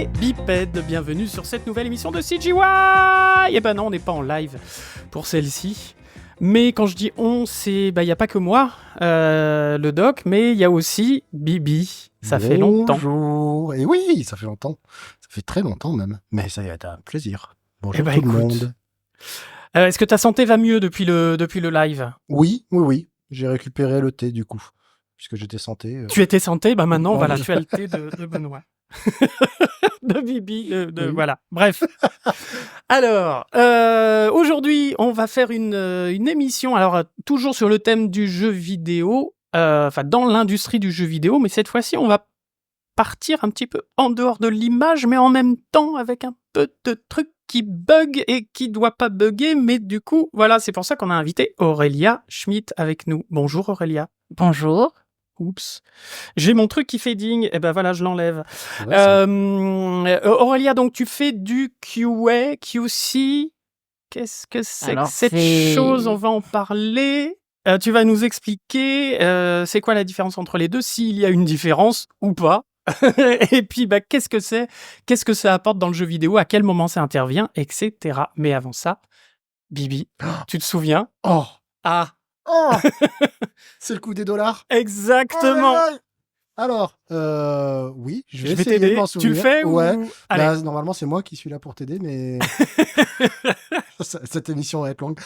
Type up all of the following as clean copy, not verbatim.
et Biped, bienvenue sur cette nouvelle émission de CGY. Et ben non, on n'est pas en live pour celle-ci. Mais quand je dis on, c'est il y a pas que moi, le doc, mais il y a aussi Bibi. Ça fait longtemps. Bonjour. Et oui, ça fait longtemps. Ça fait très longtemps même. Mais ça va être un plaisir. Bonjour tout le monde. Est-ce que ta santé va mieux depuis le live ? Oui. J'ai récupéré le thé du coup, puisque j'étais santé. Tu étais santé, maintenant voilà, tu as le thé de Benoît. De Bibi, Oui. voilà. Bref. Alors, aujourd'hui, on va faire une émission, alors toujours sur le thème du jeu vidéo, dans l'industrie du jeu vidéo, mais cette fois-ci, on va partir un petit peu en dehors de l'image, mais en même temps avec un peu de trucs qui bug et qui doit pas bugger, mais du coup, voilà, c'est pour ça qu'on a invité Aurélia Schmitt avec nous. Bonjour Aurélia. Bonjour. Oups. J'ai mon truc qui fait ding, et ben voilà, je l'enlève. Ouais, Aurélia, donc tu fais du QA, QC. Qu'est-ce que c'est Alors, que cette c'est- chose? On va en parler. Tu vas nous expliquer c'est quoi la différence entre les deux, s'il y a une différence ou pas. Et puis, qu'est-ce que c'est? Qu'est-ce que ça apporte dans le jeu vidéo? À quel moment ça intervient? Etc. Mais avant ça, Bibi, tu te souviens? Oh, Ah, c'est le coup des dollars. exactement. Aïe, aïe. Alors, oui, je vais Je vais essayer de t'aider. m'en Tu le souvenir. fais Ouais. ou... Allez. Normalement, c'est moi qui suis là pour t'aider, mais cette émission va être longue.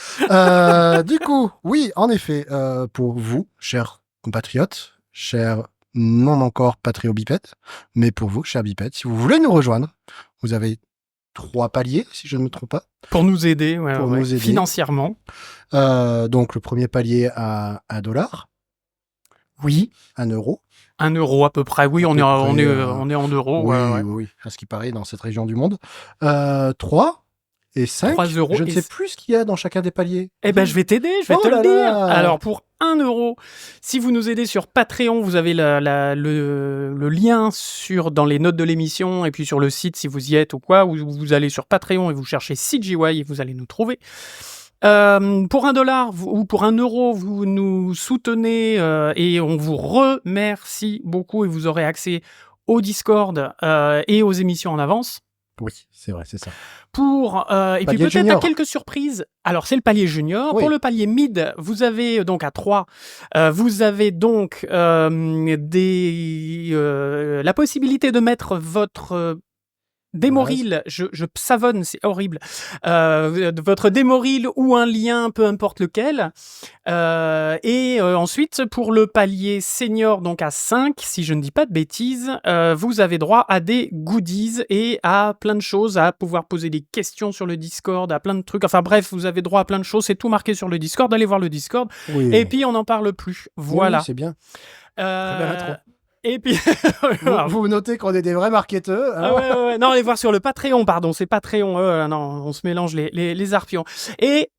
Du coup, oui, en effet, pour vous, chers compatriotes, chers non encore patriobipèdes, mais pour vous, chers bipèdes, si vous voulez nous rejoindre, vous avez 3 paliers, si je ne me trompe pas. Pour nous aider, Pour nous aider. Financièrement. Donc, le premier palier à $1, Oui. 1 euro. 1 euro à peu près. Oui, on est en euros. Oui, ouais. oui, à ce qui paraît dans cette région du monde. 3 et 5. 3 euros Je ne et sais plus ce qu'il y a dans chacun des paliers. Eh ben, je vais t'aider, je vais Oh te le là dire. là. Alors, pour 1 euro, si vous nous aidez sur Patreon, vous avez le lien dans les notes de l'émission et puis sur le site si vous y êtes ou quoi, ou vous allez sur Patreon et vous cherchez CGY et vous allez nous trouver. Pour $1 ou pour 1 euro, vous nous soutenez et on vous remercie beaucoup et vous aurez accès au Discord et aux émissions en avance. Oui, c'est vrai, c'est ça. Et puis peut-être junior. à quelques surprises. Alors c'est le palier junior. Oui. Pour le palier mid, vous avez donc à 3, vous avez donc la possibilité de mettre votre démo-reel, je savonne, c'est horrible. Votre démo-reel ou un lien, peu importe lequel. Ensuite, pour le palier senior, donc à 5, si je ne dis pas de bêtises, vous avez droit à des goodies et à plein de choses, à pouvoir poser des questions sur le Discord, à plein de trucs. Enfin bref, vous avez droit à plein de choses. C'est tout marqué sur le Discord. Allez voir le Discord. Oui. Et puis, on n'en parle plus. Voilà. Oui, c'est bien. Euh, Très belle intro. Et puis... Vous notez qu'on est des vrais marketeurs. Ah ouais. Non, allez voir sur le Patreon, pardon. C'est Patreon. Non, on se mélange les arpions. Et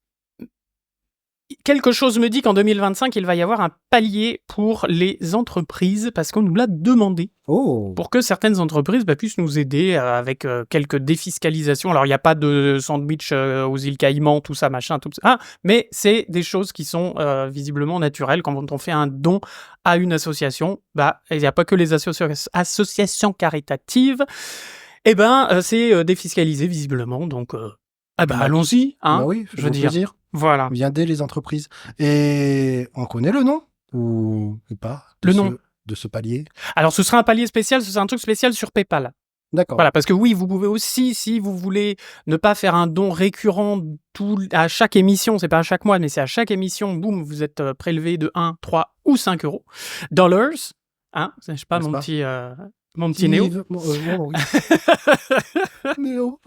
quelque chose me dit qu'en 2025, il va y avoir un palier pour les entreprises parce qu'on nous l'a demandé. Oh. Pour que certaines entreprises puissent nous aider avec quelques défiscalisations. Alors, il n'y a pas de sandwich aux îles Caïmans, tout ça, machin, tout ça. Ah, mais c'est des choses qui sont visiblement naturelles. Quand on fait un don à une association, il n'y a pas que les associations caritatives. C'est défiscalisé visiblement. Donc, allons-y. Hein, oui, je veux dire. Plaisir. Voilà. Viens aider les entreprises. Et on connaît le nom ou pas nom de ce palier? Alors, ce sera un palier spécial, ce sera un truc spécial sur PayPal. D'accord. Voilà, parce que oui, vous pouvez aussi, si vous voulez ne pas faire un don récurrent à chaque émission, c'est pas à chaque mois, mais c'est à chaque émission, boum, vous êtes prélevé de 1, 3 ou 5 euros. Dollars, hein, je sais pas, mon petit Néo. Oui. Néo.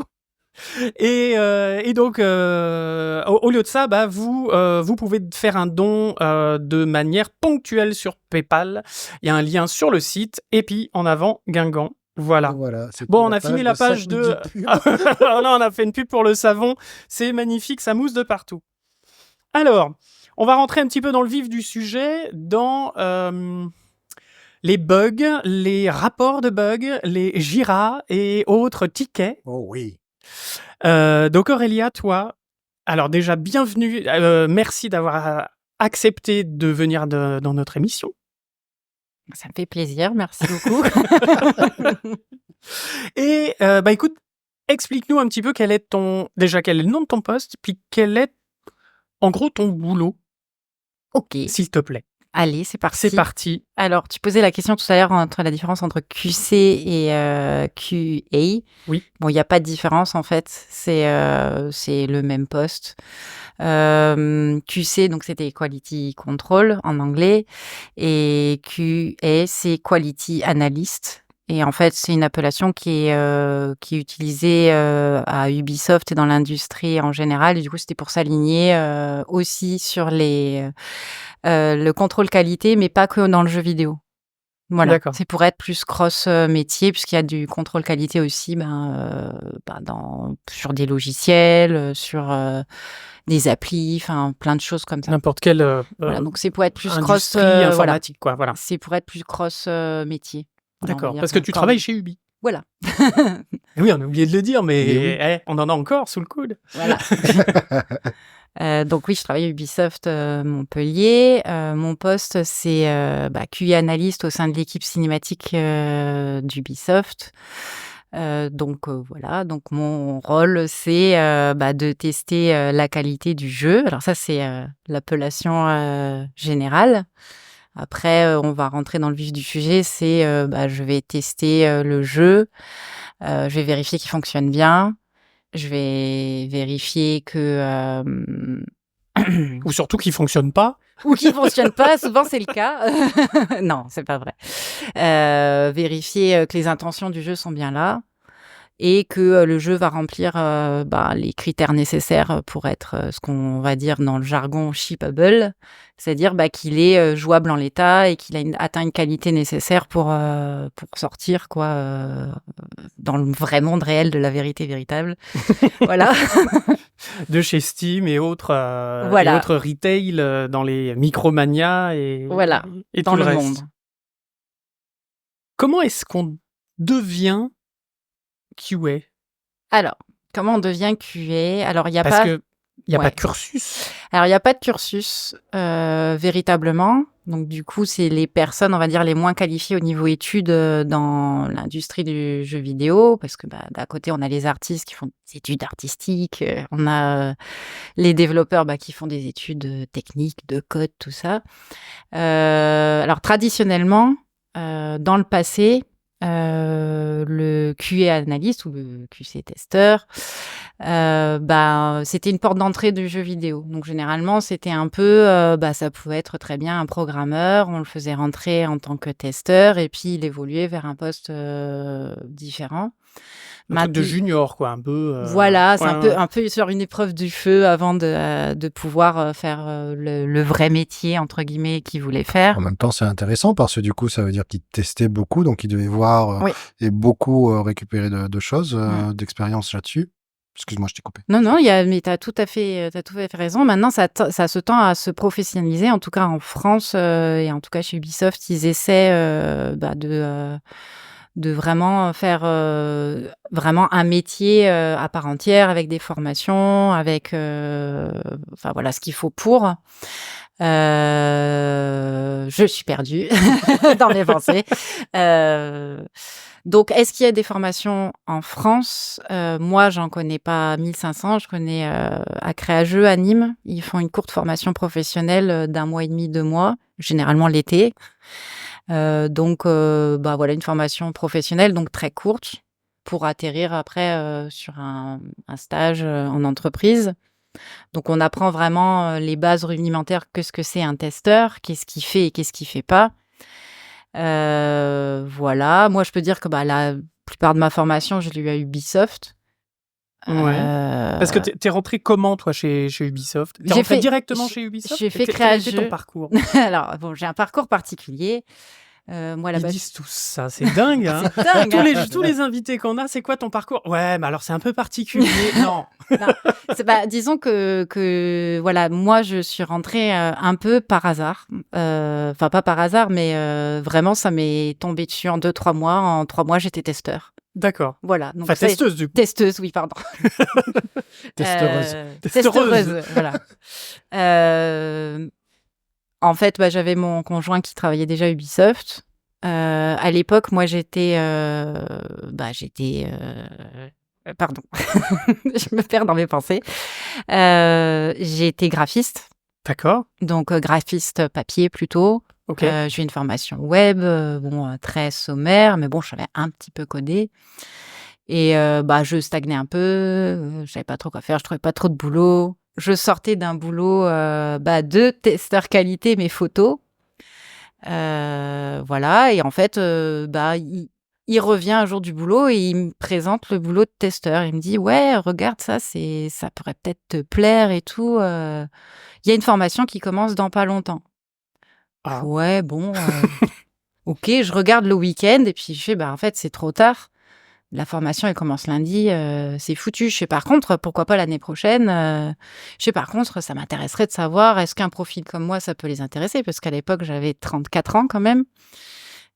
Et donc, au lieu de ça, vous pouvez faire un don de manière ponctuelle sur PayPal. Il y a un lien sur le site. Et puis, en avant, Guingamp. Voilà. Bon, on a fini la page de... Non, on a fait une pub pour le savon. C'est magnifique, ça mousse de partout. Alors, on va rentrer un petit peu dans le vif du sujet, dans les bugs, les rapports de bugs, les GIRA et autres tickets. Oh oui. Donc Aurélia, toi, alors déjà bienvenue, merci d'avoir accepté de venir dans notre émission. Ça me fait plaisir, merci beaucoup. Et écoute, explique-nous un petit peu quel est le nom de ton poste, puis quel est, en gros, ton boulot, Ok, s'il te plaît. allez, c'est parti. C'est parti. Alors, tu posais la question tout à l'heure entre la différence entre QC et QA. Oui. Bon, il n'y a pas de différence en fait, c'est le même poste. QC, donc c'était Quality Control en anglais, et QA, c'est Quality Analyst. Et en fait, c'est une appellation qui est utilisée à Ubisoft et dans l'industrie en général. Et du coup, c'était pour s'aligner aussi sur le contrôle qualité, mais pas que dans le jeu vidéo. Voilà, D'accord. c'est pour être plus cross métier, puisqu'il y a du contrôle qualité aussi sur des logiciels, sur des applis, enfin plein de choses comme ça. N'importe quelle Voilà, donc c'est pour être plus cross industrie informatique, quoi. Voilà. C'est pour être plus cross métier. Voilà, on va D'accord. dire Parce que tu travailles chez Ubi. Voilà. Et oui, on a oublié de le dire, mais Mais on en a encore sous le coude. Voilà. Donc oui, je travaille à Ubisoft Montpellier. Mon poste, c'est QA analyste au sein de l'équipe cinématique d'Ubisoft. Voilà, donc mon rôle, c'est de tester la qualité du jeu. Alors ça, c'est l'appellation générale. Après, on va rentrer dans le vif du sujet. C'est je vais tester le jeu. Je vais vérifier qu'il fonctionne bien. Je vais vérifier que... Ou surtout qu'il fonctionne pas. Ou qu'il fonctionne pas, souvent c'est le cas. Non, c'est pas vrai. Vérifier que les intentions du jeu sont bien là et que le jeu va remplir les critères nécessaires pour être ce qu'on va dire dans le jargon shippable, c'est-à-dire qu'il est jouable en l'état et qu'il a atteint une qualité nécessaire pour sortir dans le vrai monde réel de la vérité véritable. Voilà. De chez Steam et autres, Voilà. et autres retail dans les Micromania et dans tout le reste. monde. Comment est-ce qu'on devient QA? Alors, comment on devient QA? Alors, il n'y a Parce pas... que il n'y a Ouais. pas de cursus. Alors, il n'y a pas de cursus véritablement. Donc, du coup, c'est les personnes, on va dire, les moins qualifiées au niveau études dans l'industrie du jeu vidéo. Parce que d'un côté, on a les artistes qui font des études artistiques. On a les développeurs qui font des études techniques, de code, tout ça. Alors, traditionnellement, dans le passé, le QA analyste ou le QC testeur, c'était une porte d'entrée du jeu vidéo. Donc généralement, c'était un peu, ça pouvait être très bien un programmeur, on le faisait rentrer en tant que testeur et puis il évoluait vers un poste différent. Un truc de junior, quoi, un peu. Voilà, c'est un peu sur une épreuve du feu avant de pouvoir faire le vrai métier, entre guillemets, qu'il voulait faire. En même temps, c'est intéressant parce que du coup, ça veut dire qu'il testait beaucoup, donc il devait voir et beaucoup récupérer de choses, d'expérience là-dessus. Excuse-moi, je t'ai coupé. Non, mais t'as tout à fait raison. Maintenant, ça se tend à se professionnaliser. En tout cas, en France et en tout cas chez Ubisoft, ils essaient de vraiment faire vraiment un métier à part entière avec des formations, avec ce qu'il faut pour. Je suis perdue dans mes pensées. Donc, est-ce qu'il y a des formations en France? Moi, j'en connais pas 1500. Je connais à Créageux, à Nîmes. Ils font une courte formation professionnelle d'1 mois et demi, 2 mois, généralement l'été. Une formation professionnelle, donc très courte, pour atterrir après sur un stage en entreprise. Donc, on apprend vraiment les bases rudimentaires, qu'est-ce que c'est un testeur, qu'est-ce qu'il fait et qu'est-ce qu'il fait pas. Voilà. Moi, je peux dire que la plupart de ma formation, je l'ai eu à Ubisoft. Ouais. Parce que t'es rentré comment, toi, chez Ubisoft? T'es rentré directement chez Ubisoft? J'ai fait Créageux. Quel était ton parcours? Alors, j'ai un parcours particulier. Moi, Ils disent tous ça, c'est dingue. Hein. C'est dingue. Tous les invités qu'on a, c'est quoi ton parcours? Ouais, mais alors c'est un peu particulier. Non. Disons que voilà, moi je suis rentrée un peu par hasard. Enfin, pas par hasard, mais vraiment ça m'est tombé dessus en 2-3 mois. En 3 mois, j'étais testeur. D'accord. Voilà. Donc, enfin, testeuse, du coup. Testeuse, oui, pardon. Testeuse. Testeuse, voilà. En fait, j'avais mon conjoint qui travaillait déjà à Ubisoft. À l'époque, moi, pardon, je me perds dans mes pensées. J'ai été graphiste, D'accord. donc graphiste papier plutôt. Ok. J'ai une formation web, très sommaire, mais bon, je savais un petit peu coder. Et je stagnais un peu, je savais pas trop quoi faire, je trouvais pas trop de boulot. Je sortais d'un boulot de testeur qualité, mais photo. Voilà, et en fait, il revient un jour du boulot et il me présente le boulot de testeur. Il me dit: «Ouais, regarde ça, ça pourrait peut-être te plaire et tout, il y a une formation qui commence dans pas longtemps». Ah. Ouais, bon, OK, je regarde le week-end et puis je fais: «En fait, c'est trop tard. La formation, elle commence lundi, c'est foutu». Je fais: «Par contre, pourquoi pas l'année prochaine?» Je fais: «Par contre, ça m'intéresserait de savoir, est-ce qu'un profil comme moi, ça peut les intéresser?» Parce qu'à l'époque, j'avais 34 ans quand même.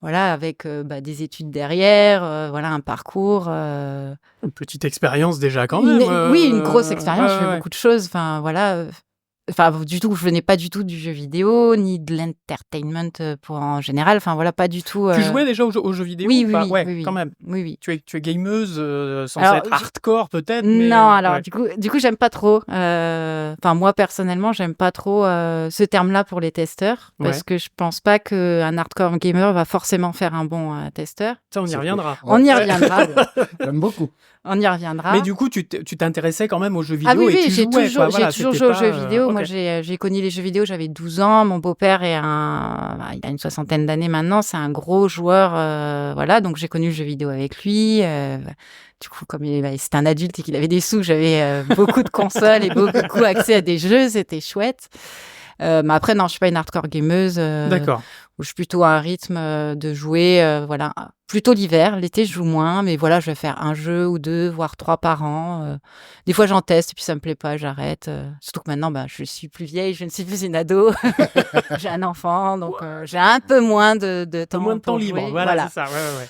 Voilà, avec, des études derrière, voilà, un parcours, Une petite expérience déjà quand une même. oui, une grosse expérience. Ouais, Je fais ouais. beaucoup de choses, enfin, voilà, enfin, du tout, je venais pas du tout du jeu vidéo, ni de l'entertainment, pour en général, enfin, voilà, pas du tout, Tu jouais déjà aux jeux vidéo oui, ou oui, pas? oui, Ouais, oui, oui. quand même. Oui, oui. Tu es gameuse, sans Alors, être hardcore peut-être, mais Non, alors ouais. du coup, j'aime pas trop. Enfin, moi personnellement, j'aime pas trop ce terme-là pour les testeurs, parce Ouais. que je pense pas qu'un hardcore gamer va forcément faire un bon testeur. Ça, on y C'est reviendra. On y Ouais. reviendra. J'aime beaucoup. On y reviendra. Mais du coup, tu t'intéressais quand même aux jeux Ah vidéo oui, et oui, tu jouais, quoi. j'ai Voilà, toujours c'était joué aux pas, jeux vidéo. Moi, OK. j'ai connu les jeux vidéo, j'avais 12 ans. Mon beau-père il a une soixantaine d'années maintenant. C'est un gros joueur, voilà. Donc, j'ai connu le jeu vidéo avec lui. Du coup, comme c'était un adulte et qu'il avait des sous, j'avais beaucoup de consoles et beaucoup accès à des jeux. C'était chouette. Mais après, non, je suis pas une hardcore gameuse. D'accord. Où je suis plutôt à un rythme de jouer, voilà, plutôt l'hiver. L'été, je joue moins, mais voilà, je vais faire un jeu ou 2, voire 3 par an. Des fois, j'en teste et puis ça me plaît pas, j'arrête. Surtout que maintenant, je suis plus vieille, je ne suis plus une ado. J'ai un enfant, donc j'ai un peu moins de Un peu moins temps de temps pour libre. jouer. Voilà, Voilà. c'est ça. Ouais, ouais, ouais.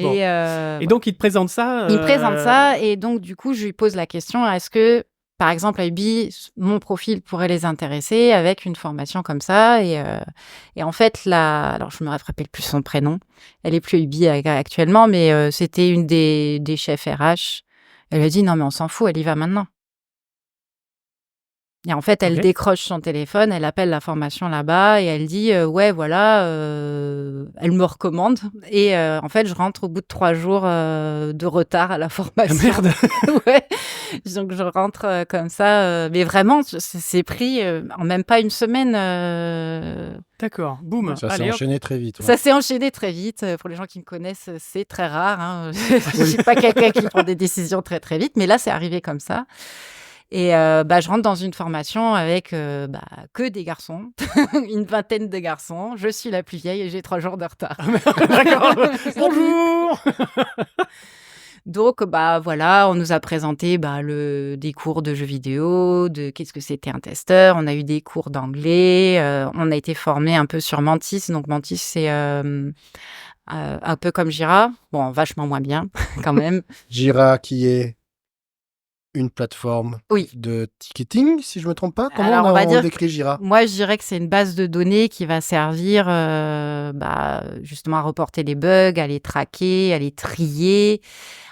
Bon. Mais Et donc, il te présente ça. il me présente ça et donc du coup, je lui pose la question, est-ce que, par exemple, à Ubi, mon profil pourrait les intéresser avec une formation comme ça et en fait, alors je me rappelle plus son prénom, elle est plus à Ubi actuellement, mais c'était une des chefs RH. Elle a dit: «Non mais on s'en fout, elle y va maintenant». Et en fait, elle OK. décroche son téléphone, elle appelle la formation là-bas et elle dit: «Ouais, voilà», elle me recommande et en fait, je rentre au bout de 3 jours, de retard à la Ah formation. merde! Ouais, donc je rentre, comme ça, mais vraiment, c'est pris, en même pas une semaine, D'accord. Boum. Ça s'est Allez hop. enchaîné très vite. Ouais. ça s'est enchaîné très vite. Pour les gens qui me connaissent, c'est très rare, hein. Je suis pas quelqu'un qui prend des décisions très, très vite, mais là, c'est arrivé comme ça. Et je rentre dans une formation avec, que des garçons, une vingtaine de garçons. Je suis la plus vieille et j'ai 3 jours de retard. D'accord. Bonjour! Donc voilà, on nous a présenté, des cours de jeux vidéo, de qu'est-ce que c'était un testeur. On a eu des cours d'anglais, on a été formés un peu sur Mantis. Donc Mantis, c'est, un peu comme Jira. Bon, vachement moins bien quand même. Jira, qui est une plateforme Oui. de ticketing, si je me trompe pas. Comment Alors, on va on dire décrit Jira? Moi, je dirais que c'est une base de données qui va servir, justement à reporter les bugs, à les traquer, à les trier.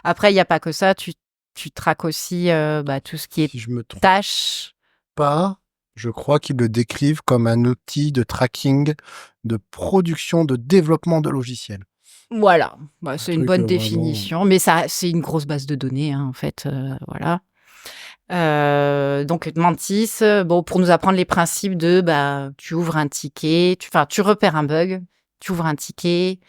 Après, il y a pas que ça, tu traques aussi, tout ce qui est Si je me trompe tâches. pas, je crois qu'ils le décrivent comme un outil de tracking, de production, de développement de logiciels. Voilà, c'est une truc, bonne vraiment- définition, mais ça c'est une grosse base de données, hein, en fait, voilà. Donc Mantis, pour nous apprendre les principes de, tu ouvres un ticket, tu repères un bug, tu ouvres un ticket,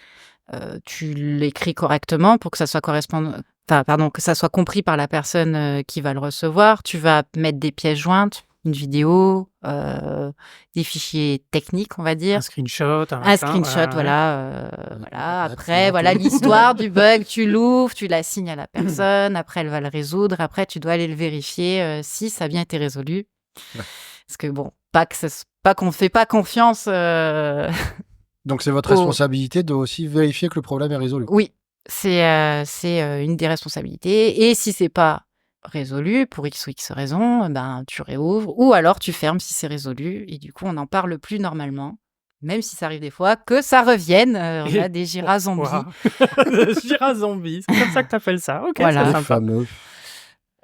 tu l'écris correctement pour que ça soit que ça soit compris par la personne, qui va le recevoir. Tu vas mettre des pièces jointes, une vidéo, des fichiers techniques, on va dire. Un screenshot, un Un machin, screenshot, ouais. voilà. Ouais, Après, c'est voilà tout. l'histoire du bug. Tu l'ouvres, tu la signes à la personne. Après, elle va le résoudre. Après, tu dois aller le vérifier si ça a bien été résolu. Ouais. Parce que bon, pas qu'on fait pas confiance. Donc c'est votre Oh. responsabilité de aussi vérifier que le problème est résolu. Oui, c'est une des responsabilités. Et si c'est pas résolu pour X ou X raison, tu réouvres ou alors tu fermes si c'est résolu. Et du coup, on n'en parle plus normalement. même si ça arrive des fois, que ça revienne. On a des Jira zombies. Jira zombies, c'est comme ça que tu appelles ça. Ok, Voilà. c'est sympa. Fameux.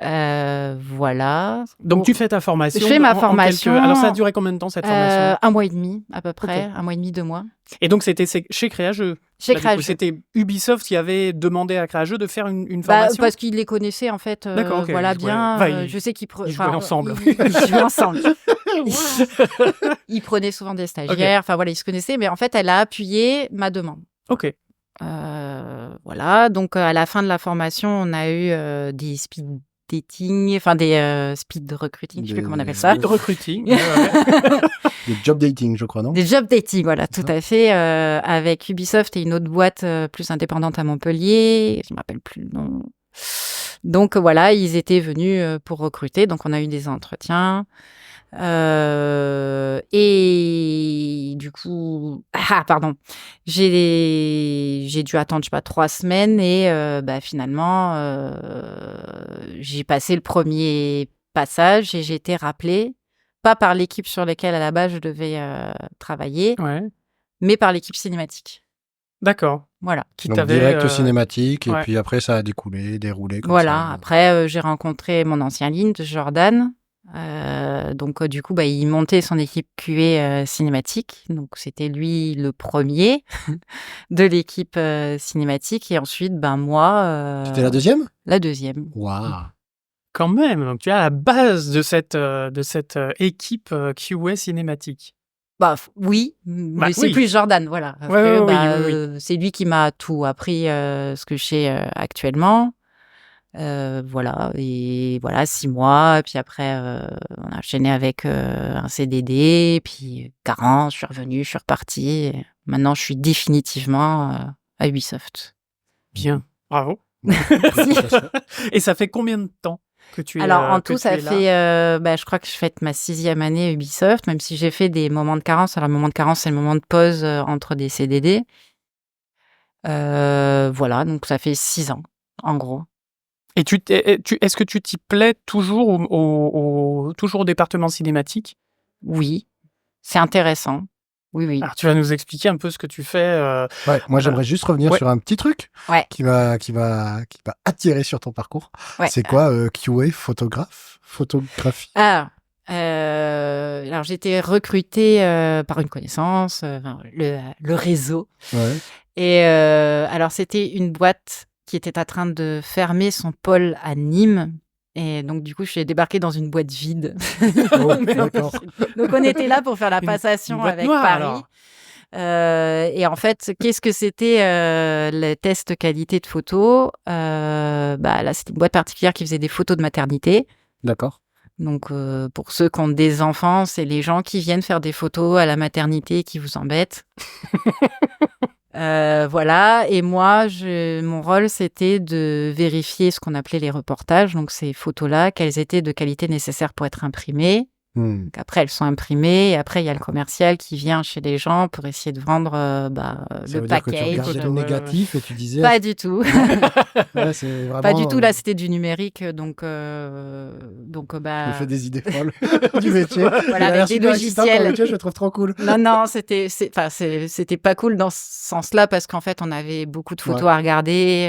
Voilà. Donc, tu fais ta formation. Je fais ma formation. Alors, ça a duré combien de temps, cette formation? 1 mois et demi, à peu près. Ok. 1 mois et demi, 2 mois. Et donc, c'était chez Créageux? Chez Bah, du coup, Créageux. c'était Ubisoft qui avait demandé à Créageux de faire une formation? Parce qu'ils les connaissaient, en fait. D'accord, ok. Voilà, Ils jouaient- bien. enfin, je sais qu'ils ils jouaient ensemble. Ils jouaient ensemble. Ils prenaient souvent des stagiaires. Enfin, voilà, ils se connaissaient. Mais en fait, elle a appuyé ma demande. Ok. Voilà. Donc, à la fin de la formation, on a eu des speed dating, enfin des speed recruiting, je sais plus comment on appelle ça. Speed recruiting. Ouais. Des job dating, je crois, non? Des job dating, voilà, C'est tout ça. à fait, avec Ubisoft et une autre boîte plus indépendante à Montpellier. Je me rappelle plus le nom. Donc voilà, ils étaient venus pour recruter. Donc on a eu des entretiens. Et du coup, j'ai dû attendre, je sais pas, 3 semaines et finalement, j'ai passé le premier passage et j'ai été rappelée, pas par l'équipe sur laquelle à la base je devais travailler, Ouais. mais par l'équipe cinématique. D'accord. Voilà. Qui Donc t'avait, direct cinématique, et ouais. puis après ça a déroulé comme Voilà. ça. Après, j'ai rencontré mon ancien lead, Jordan. Donc du coup, il montait son équipe QA cinématique. Donc c'était lui le premier de l'équipe cinématique. Et ensuite, moi... C'était la deuxième? La deuxième. Waouh. Quand même. Donc, tu es à la base de cette équipe QA cinématique. Oui, mais c'est oui. plus Jordan, voilà. Parce Ouais, que, oui. c'est lui qui m'a tout appris, ce que je sais actuellement. Voilà, et voilà, 6 mois. Puis après, on a enchaîné avec un CDD. Puis 40, je suis revenue, je suis repartie. Et maintenant, je suis définitivement à Ubisoft. Bien. Bravo. Et ça fait combien de temps que tu es Alors, en que tout, tu ça es là? fait, je crois que je fête ma 6e année à Ubisoft, même si j'ai fait des moments de carence. Alors, le moment de carence, c'est le moment de pause entre des CDD. Voilà, donc ça fait 6 ans, en gros. Et est-ce que tu t'y plais toujours toujours au département cinématique? Oui, c'est intéressant. Oui. Alors, tu vas nous expliquer un peu ce que tu fais. Ouais, moi j'aimerais juste revenir Ouais. sur un petit truc Ouais. qui m'a attiré sur ton parcours. Ouais. C'est quoi QA photographie? Alors j'ai été recrutée par une connaissance, le réseau. Ouais. Et alors c'était une boîte qui était en train de fermer son pôle à Nîmes. Et donc du coup je suis débarquée dans une boîte vide. Oh, d'accord. Donc on était là pour faire la Une passation boîte avec noire, Paris. alors. Et en fait, qu'est-ce que c'était le test qualité de photo? Là, c'était une boîte particulière qui faisait des photos de maternité. D'accord. Donc, pour ceux qui ont des enfants, c'est les gens qui viennent faire des photos à la maternité et qui vous embêtent. Voilà. Et moi, mon rôle, c'était de vérifier ce qu'on appelait les reportages. Donc, ces photos-là, qu'elles étaient de qualité nécessaire pour être imprimées. Donc après, elles sont imprimées. Et après, il y a le commercial qui vient chez les gens pour essayer de vendre Ça le veut dire que tu package. regardais le négatif et tu disais... Pas du tout. Ouais, c'est vraiment, Pas du tout. Là, c'était du numérique. Donc, je me fais des idées folles du du métier. Voilà, avec des logiciels. Le métier, je le trouve trop cool. Non, c'était pas cool dans ce sens-là parce qu'en fait, on avait beaucoup de photos Ouais. à regarder.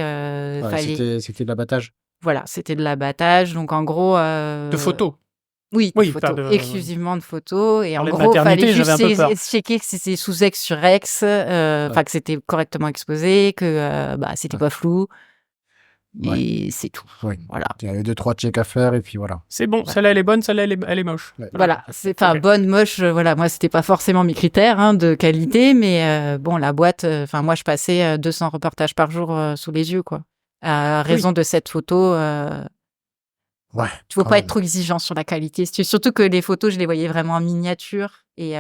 C'était de l'abattage. Voilà, c'était de l'abattage. Donc, en gros... De photos. Oui, Oui, de photos, pas de- exclusivement de photos. Et en Parler de gros, il maternité, fallait juste j'avais un peu peur. checker que c'était sous ex sur ex, que c'était correctement exposé, que c'était pas flou. Et c'est tout. Oui. Voilà. Il y avait 2-3 checks à faire et puis voilà. C'est bon, celle-là elle est bonne, celle-là elle est moche. Ouais. Voilà, c'est Ok. bonne, moche. Voilà, moi c'était pas forcément mes critères de qualité, mais la boîte. Moi je passais 200 reportages par jour sous les yeux, quoi. À raison de cette photo. Ouais. Tu faut quand pas même. être trop exigeant sur la qualité. Surtout que les photos, je les voyais vraiment en miniature. Et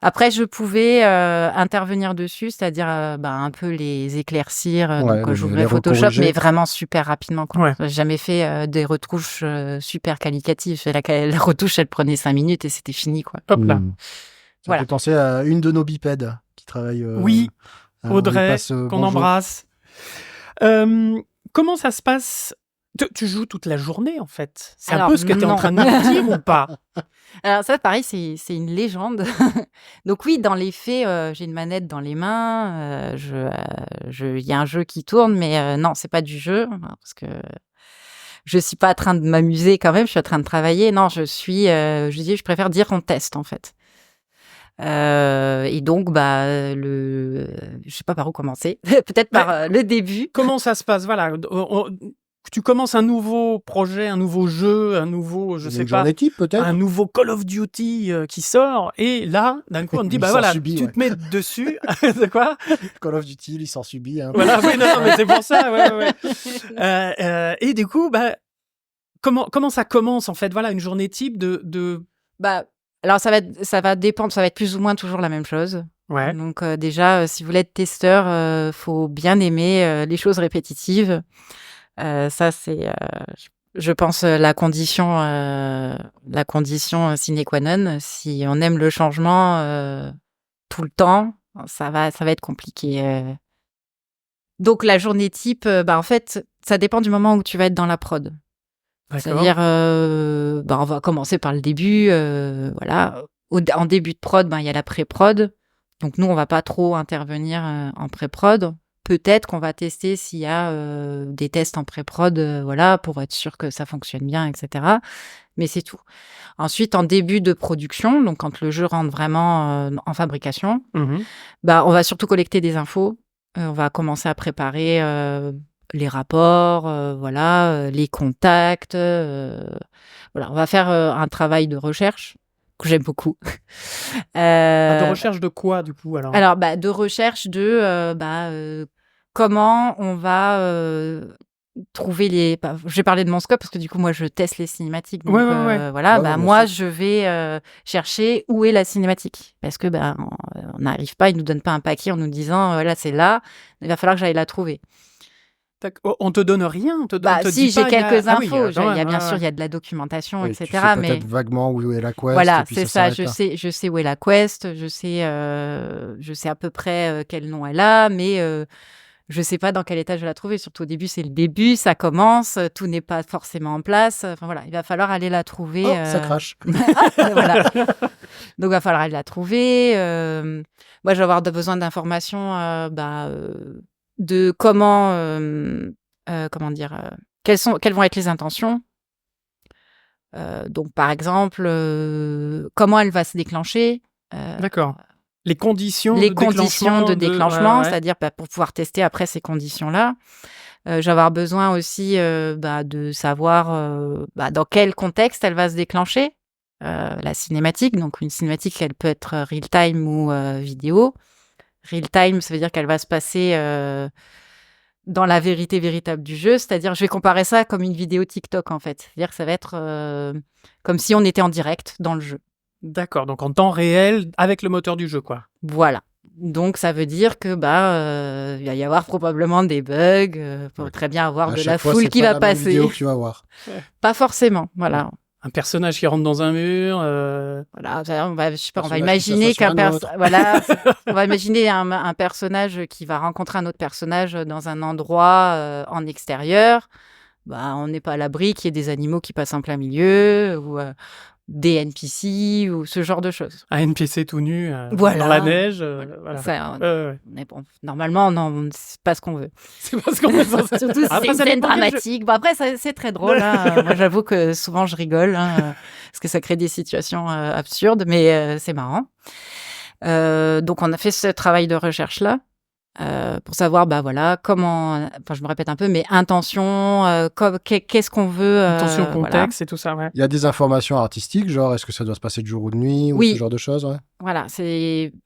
après, je pouvais intervenir dessus, c'est-à-dire un peu les éclaircir. Ouais, Donc, j'ouvrais les Photoshop, recorriger. mais vraiment super rapidement, quoi. Ouais. J'ai jamais fait des retouches super qualitatives. La retouche, elle prenait 5 minutes et c'était fini, quoi. Hop là. Ça me Voilà. fait penser à une de nos bipèdes qui travaille... Oui, on lui Audrey, passe, qu'on bonjour. embrasse. Comment ça se passe? Tu joues toute la journée, en fait. C'est un Alors, peu ce que tu es en non. train de me dire ou pas? Alors ça, pareil, c'est une légende. Donc oui, dans les faits, j'ai une manette dans les mains, il y a un jeu qui tourne, mais non, c'est pas du jeu, parce que je suis pas en train de m'amuser quand même, je suis en train de travailler. Non, je préfère dire qu'on teste, en fait. Et donc, je sais pas par où commencer. Peut-être par le début. Comment ça se passe? Voilà, tu commences un nouveau projet, un nouveau jeu, un nouveau, je sais Une pas, journée type, peut-être. un nouveau Call of Duty qui sort, et là, d'un coup, on te dit, Licence voilà, subie, tu ouais. te mets dessus. C'est quoi? Call of Duty, licence subie. Hein. Voilà, oui, non, mais c'est pour ça, ouais. Et du coup, comment ça commence, en fait? Voilà, une journée type de... Alors ça va dépendre, ça va être plus ou moins toujours la même chose. Ouais. Donc déjà, si vous voulez être testeur, faut bien aimer les choses répétitives. Ça, c'est, je pense, la condition sine qua non. Si on aime le changement tout le temps, ça va être compliqué. Donc la journée type, en fait, ça dépend du moment où tu vas être dans la prod. D'accord. C'est-à-dire, on va commencer par le début. Voilà. En début de prod, il y a la pré-prod. Donc nous, on va pas trop intervenir en pré-prod. Peut-être qu'on va tester s'il y a des tests en pré-prod, voilà, pour être sûr que ça fonctionne bien, etc. Mais c'est tout. Ensuite, en début de production, donc quand le jeu rentre vraiment en fabrication, Mhm. on va surtout collecter des infos. On va commencer à préparer les rapports, les contacts. Voilà, on va faire un travail de recherche que j'aime beaucoup. De recherche de quoi, du coup, alors? Alors, de recherche de comment on va trouver les... je vais parler de mon scope parce que du coup, moi, je teste les cinématiques. Donc, Ouais. voilà, Ouais, bien moi, sûr. je vais chercher où est la cinématique. Parce que on n'arrive pas, ils nous donnent pas un paquet en nous disant, voilà, c'est là, il va falloir que j'aille la trouver. On te donne rien, on te Si, dit j'ai pas, il y a- quelques Ah oui, infos. Il y a bien ouais. sûr, il y a de la documentation, Oui, tu etc. sais Mais peut-être vaguement où est la quest. voilà, et puis c'est ça. s'arrête là. Je sais où est la quest. Je sais à peu près quel nom elle a, mais je sais pas dans quel état je vais la trouver. Surtout au début, c'est le début, ça commence, tout n'est pas forcément en place. Enfin voilà, il va falloir aller la trouver. Oh, ça crache. Voilà. Donc, il va falloir aller la trouver. Moi, je vais avoir besoin d'informations de comment, comment dire, quelles vont être les intentions. Donc, par exemple, comment elle va se déclencher. D'accord. Les conditions Les de conditions de déclenchement, ouais. c'est-à-dire pour pouvoir tester après ces conditions-là. Je vais avoir besoin aussi de savoir dans quel contexte elle va se déclencher, la cinématique. Donc, une cinématique, elle peut être real-time ou vidéo. Real-time, ça veut dire qu'elle va se passer dans la vérité véritable du jeu. C'est-à-dire, je vais comparer ça comme une vidéo TikTok, en fait. C'est-à-dire que ça va être comme si on était en direct dans le jeu. D'accord, donc en temps réel avec le moteur du jeu, quoi. Voilà. Donc, ça veut dire que il va y avoir probablement des bugs. Pour très bien avoir À de chaque la fois, foule c'est qui pas va la même passer. vidéo que tu vas voir. Pas forcément, voilà. Un personnage qui rentre dans un mur. Voilà, on va, je sais pas, on va Personnage qui imaginer s'assoit sur un autre. voilà, on va imaginer un personnage qui va rencontrer un autre personnage dans un endroit en extérieur. On n'est pas à l'abri qu'il y ait des animaux qui passent en plein milieu ou des NPC ou ce genre de choses. Un NPC tout nu Voilà. dans la neige. Voilà. Ça, Ouais. mais bon, normalement, non, c'est pas ce qu'on veut. C'est parce qu'on est censé... Surtout si Après, c'est une ça scène dépend quel jeu. dramatique. Bon, après, c'est très drôle. Hein. Moi, j'avoue que souvent, je rigole parce que ça crée des situations absurdes, mais c'est marrant. Donc, on a fait ce travail de recherche-là pour savoir, comment... Enfin, je me répète un peu, mais intention, qu'est-ce qu'on veut... Attention au voilà. contexte et tout ça, ouais. Il y a des informations artistiques, genre est-ce que ça doit se passer de jour ou de nuit, ou Oui. ce genre de choses, ouais. Voilà,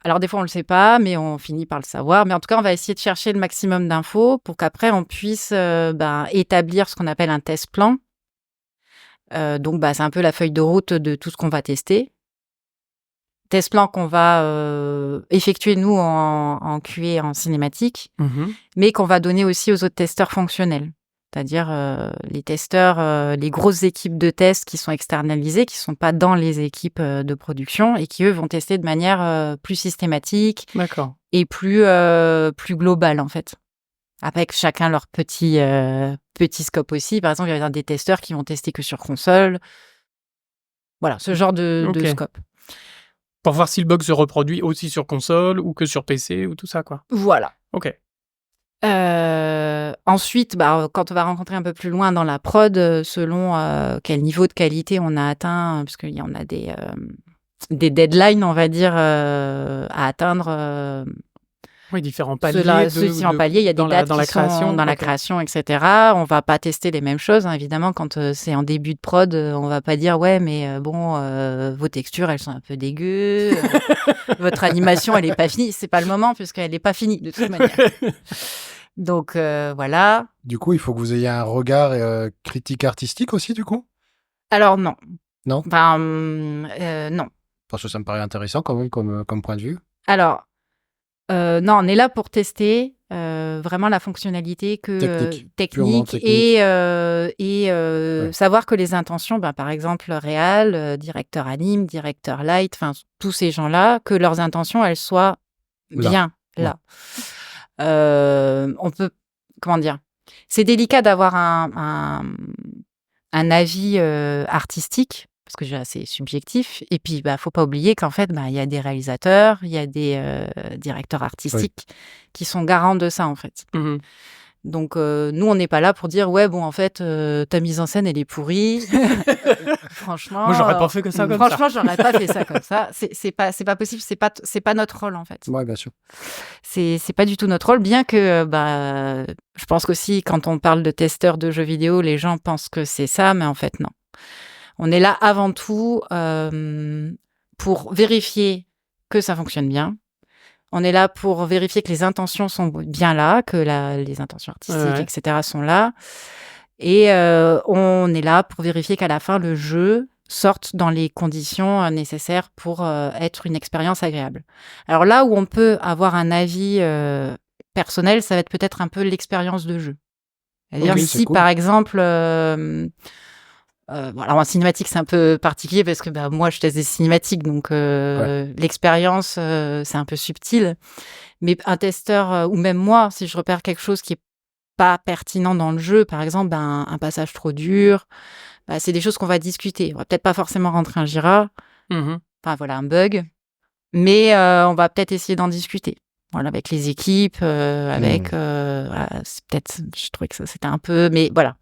alors des fois on le sait pas, mais on finit par le savoir. Mais en tout cas, on va essayer de chercher le maximum d'infos pour qu'après on puisse établir ce qu'on appelle un test plan. Donc c'est un peu la feuille de route de tout ce qu'on va tester. Test plan qu'on va effectuer nous en QA en cinématique, mais qu'on va donner aussi aux autres testeurs fonctionnels. C'est-à-dire les testeurs, les grosses équipes de tests qui sont externalisées, qui ne sont pas dans les équipes de production et qui, eux, vont tester de manière plus systématique D'accord. et plus globale, en fait. avec chacun leur petit scope aussi. Par exemple, il y a des testeurs qui vont tester que sur console. Voilà, ce genre de scope. Pour voir si le bug se reproduit aussi sur console ou que sur PC ou tout ça, quoi. Voilà. Ok. Ensuite, quand on va rencontrer un peu plus loin dans la prod, selon quel niveau de qualité on a atteint, parce qu'il y en a des deadlines, on va dire, à atteindre. Oui, différents paliers. Différents paliers, il y a des dates dans la qui sont dans la création, etc. On va pas tester les mêmes choses, hein, évidemment. Quand c'est en début de prod, on va pas dire ouais, mais vos textures, elles sont un peu dégueu. Votre animation, elle est pas finie. C'est pas le moment puisqu'elle est pas finie de toute manière. Donc voilà. Du coup, il faut que vous ayez un regard critique artistique aussi, du coup. Alors non. Non. Enfin, non. Parce que ça me paraît intéressant quand même comme point de vue. Alors. Non, on est là pour tester vraiment la fonctionnalité technique et savoir que les intentions, par exemple réal, directeur anime, directeur light, enfin tous ces gens-là, que leurs intentions elles soient bien là. On peut, comment dire, c'est délicat d'avoir un avis artistique. Parce que déjà, c'est subjectif. Et puis, faut pas oublier qu'en fait, il y a des réalisateurs, il y a des directeurs artistiques qui sont garants de ça, en fait. Mmh. Donc, nous, on n'est pas là pour dire, ouais, bon, en fait, ta mise en scène, elle est pourrie. Franchement. Moi, j'aurais pas fait que ça comme franchement, j'aurais pas fait ça comme ça. C'est pas possible. C'est pas notre rôle, en fait. Ouais, bien sûr. C'est pas du tout notre rôle, bien que, je pense qu'aussi, quand on parle de testeurs de jeux vidéo, les gens pensent que c'est ça, mais en fait, non. On est là avant tout pour vérifier que ça fonctionne bien. On est là pour vérifier que les intentions sont bien là, que les intentions artistiques, etc. sont là. Et on est là pour vérifier qu'à la fin, le jeu sorte dans les conditions nécessaires pour être une expérience agréable. Alors là où on peut avoir un avis personnel, ça va être peut-être un peu l'expérience de jeu. C'est-à-dire si, par exemple... alors en cinématique c'est un peu particulier parce que moi je teste des cinématiques donc l'expérience c'est un peu subtil, mais un testeur ou même moi si je repère quelque chose qui est pas pertinent dans le jeu, par exemple un passage trop dur, c'est des choses qu'on va discuter. On va peut-être pas forcément rentrer un Jira, enfin voilà un bug, mais on va peut-être essayer d'en discuter. Voilà, avec les équipes, avec c'est peut-être, je trouvais que ça c'était un peu, mais voilà.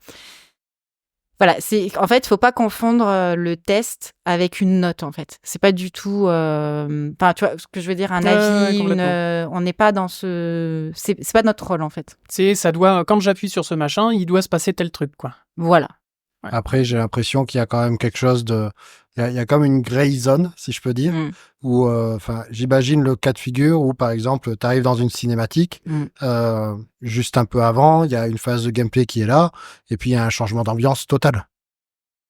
Voilà, en fait, faut pas confondre le test avec une note, en fait. C'est pas du tout, enfin, tu vois ce que je veux dire, un avis, on n'est pas dans c'est pas notre rôle, en fait. Ça doit, quand j'appuie sur ce machin, il doit se passer tel truc, quoi. Voilà. Ouais. Après, j'ai l'impression qu'il y a quand même quelque chose il y a comme une gray zone, si je peux dire, où, j'imagine le cas de figure où, par exemple, tu arrives dans une cinématique, juste un peu avant, il y a une phase de gameplay qui est là, et puis il y a un changement d'ambiance total.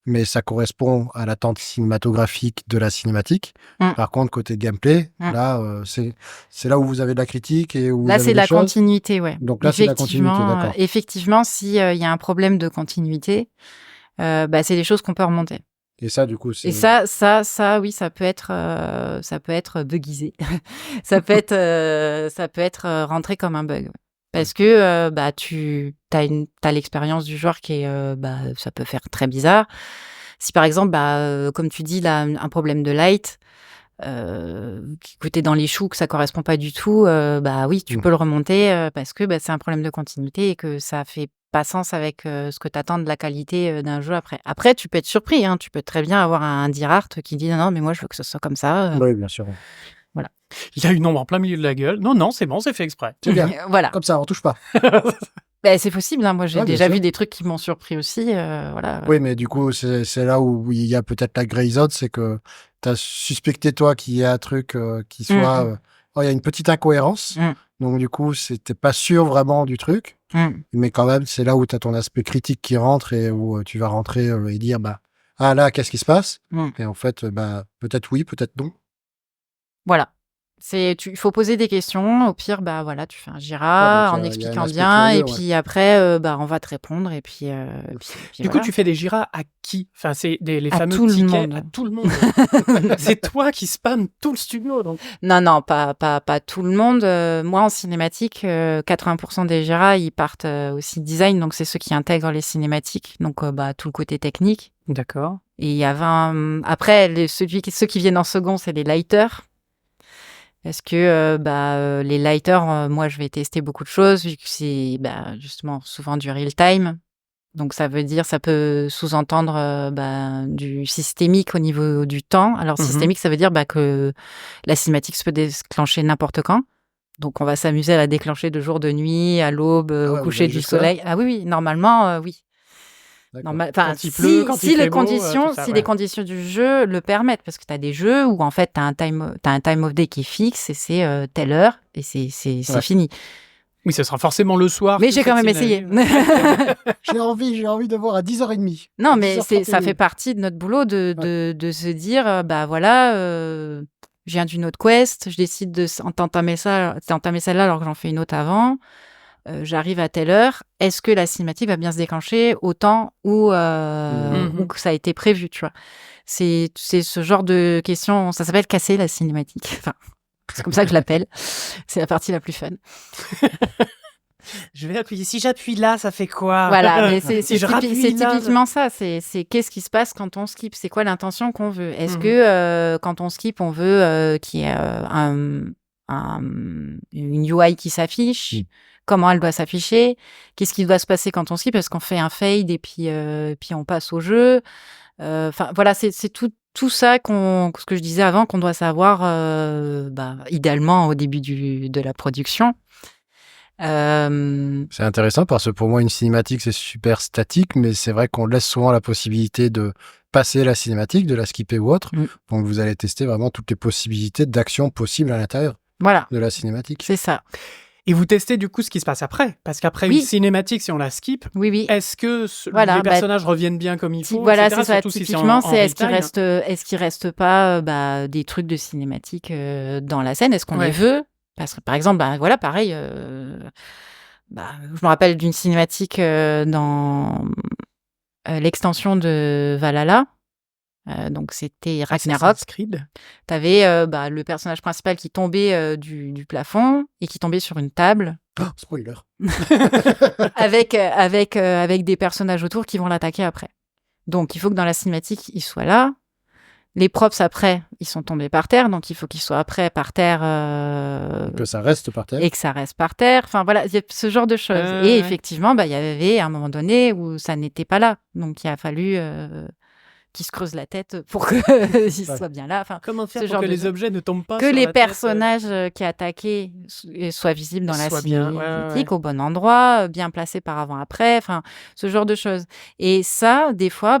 Mais ça correspond à l'attente cinématographique de la cinématique. Par contre, côté gameplay, là, c'est là où vous avez de la critique et où là, vous avez c'est la choses. continuité, ouais. Donc là, c'est la continuité, d'accord. Effectivement, s'il y a un problème de continuité, c'est des choses qu'on peut remonter. Et ça, du coup, c'est... Et ça, oui, ça peut être bugisé. ça peut être rentré comme un bug. Parce que t'as l'expérience du joueur qui est, ça peut faire très bizarre. Si par exemple, comme tu dis, là, un problème de light, que t'es dans les choux, que ça correspond pas du tout, oui, tu peux le remonter parce que c'est un problème de continuité et que ça fait pas sens avec ce que t'attends de la qualité d'un jeu après. Après, tu peux être surpris, hein, tu peux très bien avoir un Dirart qui dit non, mais moi je veux que ce soit comme ça. Oui, bien sûr. Voilà. Il a une ombre en plein milieu de la gueule. Non, c'est bon, c'est fait exprès. C'est bien. Voilà. Comme ça, on touche pas. C'est possible, hein. Moi j'ai déjà vu des trucs qui m'ont surpris aussi. Voilà. Oui, mais du coup, c'est là où il y a peut-être la grey zone, c'est que tu as suspecté, toi, qu'il y a un truc qui soit... il y a une petite incohérence. Donc, du coup, t'es pas sûr vraiment du truc. Mais quand même, c'est là où tu as ton aspect critique qui rentre et où tu vas rentrer et dire, là, qu'est-ce qui se passe? Et en fait, peut-être oui, peut-être non. Voilà. Il faut poser des questions. Au pire, bah voilà, tu fais un Jira en expliquant bien, et puis après, bah on va te répondre, et puis. Du coup, tu fais des Jira à qui? Enfin, c'est les fameux tout le tickets monde. à tout le monde. C'est toi qui spam tout le studio, donc. Non, pas tout le monde. Moi, en cinématique, 80% des Jira, ils partent aussi design, donc c'est ceux qui intègrent les cinématiques, donc bah tout le côté technique. D'accord. Et il y a 20. Après, ceux qui viennent en second, c'est les lighters. Parce que les lighters, moi, je vais tester beaucoup de choses, vu que c'est justement souvent du real-time. Donc, ça peut sous-entendre du systémique au niveau du temps. Alors, systémique, ça veut dire que la cinématique se peut déclencher n'importe quand. Donc, on va s'amuser à la déclencher de jour, de nuit, à l'aube, au coucher du soleil. Ah oui, normalement, oui. Quand il pleut, quand il fait beau, tout ça, les conditions du jeu le permettent, parce que tu as des jeux où en fait tu as un time of day qui est fixe, et c'est telle heure, et c'est fini. Oui, ce sera forcément le soir. Mais j'ai quand même essayé. J'ai envie de voir à 10h30. Non, mais ça fait partie de notre boulot de se dire, je viens d'une autre quest, je décide d'entamer celle-là alors que j'en fais une autre avant. J'arrive à telle heure, est-ce que la cinématique va bien se déclencher au temps où que ça a été prévu, tu vois. C'est ce genre de question, ça s'appelle casser la cinématique. Enfin, c'est comme ça que je l'appelle. C'est la partie la plus fun. Je vais appuyer. Si j'appuie là, ça fait quoi? Voilà, mais c'est typiquement ça. C'est qu'est-ce qui se passe quand on skip? C'est quoi l'intention qu'on veut? Est-ce que quand on skip, on veut qu'il y ait une UI qui s'affiche? Comment elle doit s'afficher, qu'est-ce qui doit se passer quand on skip, est-ce qu'on fait un fade et puis on passe au jeu. Enfin voilà, c'est tout ça ce que je disais avant, qu'on doit savoir idéalement au début de la production. C'est intéressant parce que pour moi, une cinématique, c'est super statique, mais c'est vrai qu'on laisse souvent la possibilité de passer la cinématique, de la skipper ou autre. Donc vous allez tester vraiment toutes les possibilités d'action possibles à l'intérieur de la cinématique. C'est ça. Et vous testez du coup ce qui se passe après, parce qu'après une cinématique, si on la skip, est-ce que les personnages reviennent bien comme il faut, voilà, etc., c'est ça. Typiquement, si est-ce qu'il reste pas des trucs de cinématique dans la scène? Est-ce qu'on les veut? Parce que par exemple, pareil. Je me rappelle d'une cinématique dans l'extension de Valhalla. Donc c'était Ragnarok. T'avais le personnage principal qui tombait du plafond et qui tombait sur une table. Oh, spoiler. avec des personnages autour qui vont l'attaquer après. Donc il faut que dans la cinématique il soit là. Les props après ils sont tombés par terre, donc il faut qu'ils soient après par terre. Que ça reste par terre. Et que ça reste par terre. Enfin voilà, il y a ce genre de choses. Et effectivement, il y avait un moment donné où ça n'était pas là. Donc il a fallu qui se creuse la tête pour qu'ils soient bien là. Enfin, comment faire pour que les objets ne tombent pas que sur les la personnages qui attaquaient soient visibles dans la cinématique, au bon endroit, bien placés par avant-après, enfin, ce genre de choses. Et ça, des fois,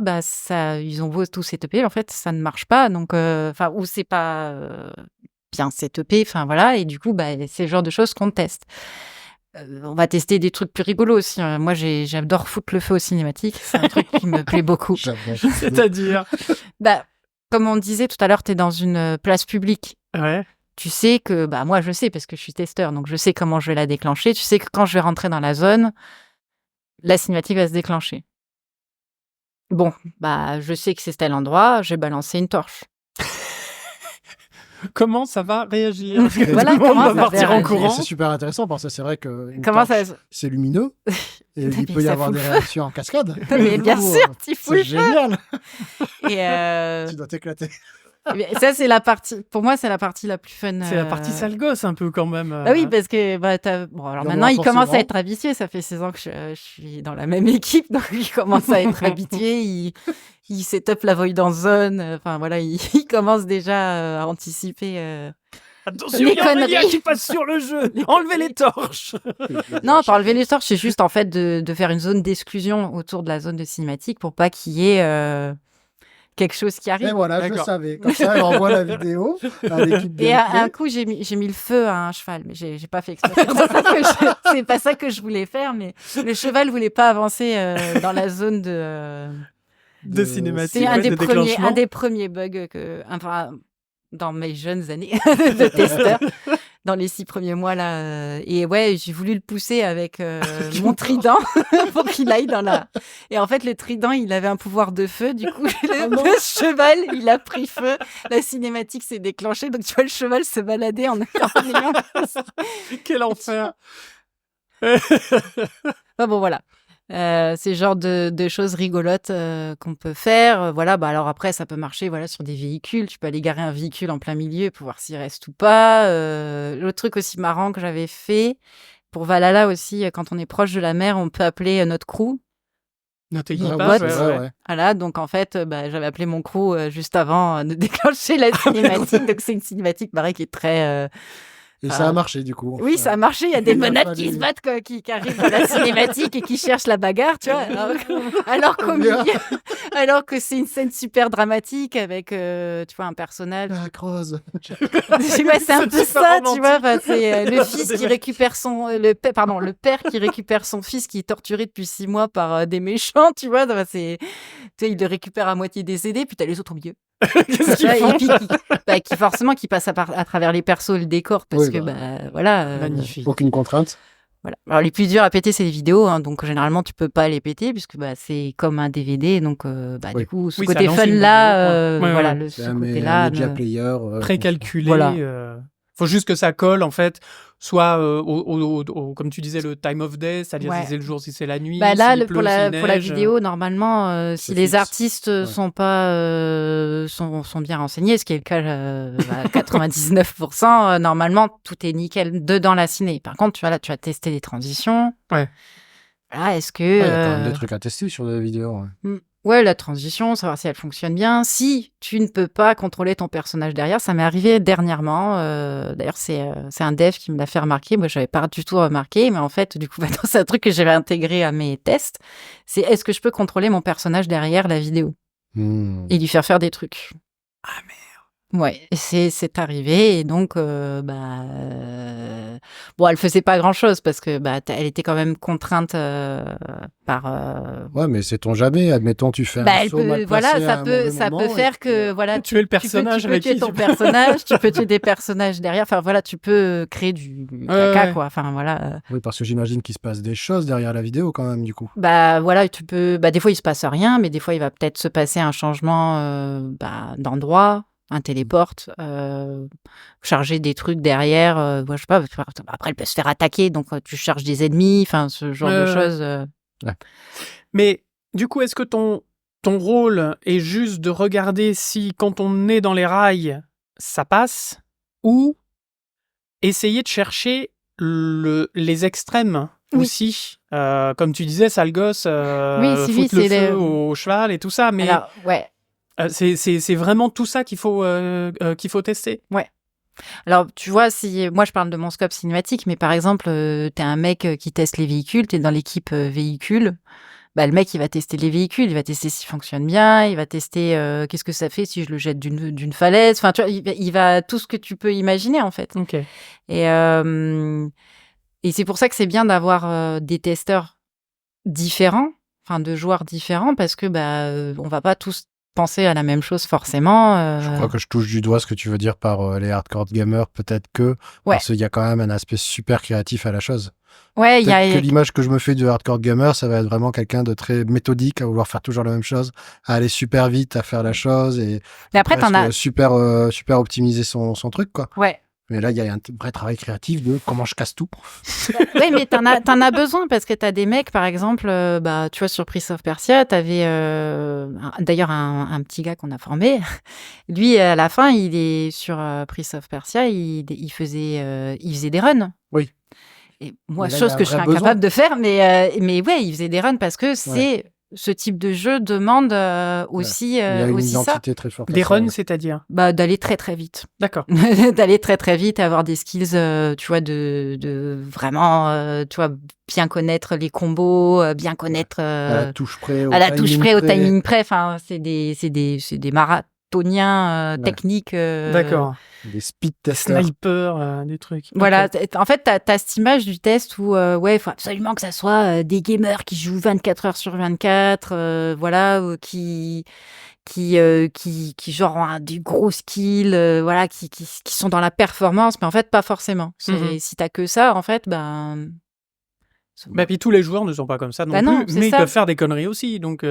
ils ont beau tout setupé, en fait, ça ne marche pas, donc, ou c'est pas bien setupé, enfin voilà, et du coup, c'est le genre de choses qu'on teste. On va tester des trucs plus rigolos aussi. Moi, j'adore foutre le feu aux cinématiques. C'est un truc qui me plaît beaucoup. C'est-à-dire comme on disait tout à l'heure, tu es dans une place publique. Ouais. Tu sais que... moi, je sais parce que je suis testeur, donc je sais comment je vais la déclencher. Tu sais que quand je vais rentrer dans la zone, la cinématique va se déclencher. Bon, je sais que c'est tel endroit, je vais balancer une torche. Comment ça va réagir? Voilà, comment ça va partir en courant. C'est super intéressant parce que c'est vrai que c'est lumineux et il peut y avoir des réactions en cascade. Mais bien sûr, tu fous le feu. C'est génial. Et tu dois t'éclater. Ça, c'est la partie. Pour moi, c'est la partie la plus fun. C'est la partie sale gosse un peu quand même. Oui, parce que alors maintenant, il commence à être habitué. Ça fait 16 ans que je suis dans la même équipe, donc il commence à être habitué. Il set-up la void en zone. Enfin voilà, il commence déjà à anticiper. Attention, il y a un gars qui passe sur le jeu. Enlevez les torches. Non, pas enlever les torches, c'est juste en fait de faire une zone d'exclusion autour de la zone de cinématique pour pas qu'il y ait quelque chose qui arrive. Et voilà, je savais. Comme ça, elle envoie la vidéo à l'équipe de... Et à un coup, j'ai mis le feu à un cheval, mais j'ai pas fait exprès. C'est pas ça que je voulais faire, mais le cheval voulait pas avancer dans la zone de cinématique. C'est un des premiers bugs que... Enfin, dans mes jeunes années de testeur, dans les 6 premiers mois là. Et ouais, j'ai voulu le pousser avec mon trident pour qu'il aille dans la. Et en fait, le trident, il avait un pouvoir de feu. Du coup, le cheval, il a pris feu. La cinématique s'est déclenchée. Donc, tu vois le cheval se balader en ayant. Quel enfer. Bon, voilà. C'est le genre de choses rigolotes qu'on peut faire. Voilà, bah alors après, ça peut marcher sur des véhicules. Tu peux aller garer un véhicule en plein milieu pour voir s'il reste ou pas. L'autre truc aussi marrant que j'avais fait, pour Valhalla aussi, quand on est proche de la mer, on peut appeler notre crew. Notre équipage, ouais. Voilà, donc en fait, j'avais appelé mon crew juste avant de déclencher la cinématique. Donc c'est une cinématique, pareil, qui est très... Et ça a marché, du coup. Oui, ça a marché. Il y a des menaces qui se battent, qui arrivent dans la cinématique et qui cherchent la bagarre, tu vois. Alors qu'au milieu, alors que c'est une scène super dramatique avec, tu vois, un personnage. La crosse. C'est un peu ça, tu vois. Enfin, c'est le fils qui récupère le père qui récupère son fils qui est torturé depuis 6 mois par des méchants, tu vois. Enfin, tu sais, il le récupère à moitié décédé, puis t'as les autres au milieu. Qu'est-ce qu'ils font ? Et puis, forcément, qui passe à travers les persos et le décor, parce que, voilà. Magnifique. Aucune contrainte. Voilà. Alors, les plus durs à péter, c'est les vidéos, hein, donc généralement, tu peux pas les péter, puisque c'est comme un DVD, donc du coup, ce côté fun-là, ouais. Ce côté-là. Media player. Précalculé. Voilà. Faut juste que ça colle, en fait, soit comme tu disais, le time of day, c'est-à-dire si c'est le jour, si c'est la nuit. Là, s'il pleut, pour la s'il neige. vidéo, normalement, si les artistes sont pas sont bien renseignés, ce qui est le cas à 99%, normalement, tout est nickel dedans la ciné. Par contre, tu as testé les transitions. Ouais. Voilà, est-ce que... Il y a quand même des trucs à tester sur la vidéo. Ouais, la transition, savoir si elle fonctionne bien. Si tu ne peux pas contrôler ton personnage derrière, ça m'est arrivé dernièrement. D'ailleurs, c'est un dev qui me l'a fait remarquer. Moi, je n'avais pas du tout remarqué, mais en fait, du coup, maintenant, c'est un truc que j'avais intégré à mes tests. C'est est-ce que je peux contrôler mon personnage derrière la vidéo et lui faire des trucs. Ah, merde. Ouais, et c'est arrivé, et donc, elle faisait pas grand-chose, parce que, elle était quand même contrainte par... Ouais, mais sait-on jamais, admettons, tu fais un saut mal placé ça peut faire que, tuer le personnage tu peux tuer ton personnage, tu peux tuer des personnages derrière, enfin, voilà, tu peux créer du caca, quoi, enfin, voilà. Oui, parce que j'imagine qu'il se passe des choses derrière la vidéo, quand même, du coup. Voilà, tu peux... des fois, il se passe rien, mais des fois, il va peut-être se passer un changement d'endroit, un téléporte, charger des trucs derrière, je sais pas, après elle peut se faire attaquer, donc tu charges des ennemis, enfin ce genre de choses. Ouais. Mais du coup, est-ce que ton rôle est juste de regarder si quand on est dans les rails, ça passe, ou essayer de chercher les extrêmes aussi, comme tu disais, sale gosse, foutre le feu au cheval et tout ça, mais... Alors, ouais. C'est vraiment tout ça qu'il faut tester. Ouais. Alors, tu vois, si moi je parle de mon scope cinématique, mais par exemple, t'es un mec qui teste les véhicules, t'es dans l'équipe véhicule, le mec il va tester les véhicules, il va tester s'ils fonctionnent bien, il va tester qu'est-ce que ça fait si je le jette d'une falaise. Enfin, tu vois, il va tout ce que tu peux imaginer en fait. Ok. Et c'est pour ça que c'est bien d'avoir des testeurs différents, enfin de joueurs différents, parce que on va pas tous penser à la même chose forcément. Je crois que je touche du doigt ce que tu veux dire par les hardcore gamers, peut-être que parce qu'il y a quand même un aspect super créatif à la chose. Ouais, il y a l'image que je me fais de hardcore gamer, ça va être vraiment quelqu'un de très méthodique, à vouloir faire toujours la même chose, à aller super vite, à faire la chose et mais après t'en as super optimiser son truc, quoi. Ouais. Mais là, il y a un vrai travail créatif de comment je casse tout. Oui, mais t'en as besoin, parce que t'as des mecs, par exemple, tu vois, sur Prince of Persia, t'avais d'ailleurs un petit gars qu'on a formé. Lui, à la fin, il est sur Prince of Persia, il faisait des runs. Oui. Et moi, chose que je serais incapable de faire, mais ouais, il faisait des runs parce que c'est... Ce type de jeu demande aussi, il y a une aussi identité très forte. Des runs, c'est-à-dire d'aller très très vite. D'accord. D'aller très très vite, avoir des skills, tu vois, de vraiment, tu vois, bien connaître les combos, bien connaître à la touche près, au timing près. Enfin, c'est des marathoniens Ouais. techniques. D'accord. Des speed testers. Sniper, des trucs. Voilà, Ok. en fait, t'as cette image du test où, ouais, il faut absolument que ça soit des gamers qui jouent 24 heures sur 24, voilà, qui genre ont du gros skill, voilà, qui sont dans la performance, mais en fait, pas forcément. Si t'as que ça, en fait, ben. Bah, puis tous les joueurs ne sont pas comme ça non Bah plus, non, c'est mais ils ça. peuvent faire des conneries aussi. Donc, Tu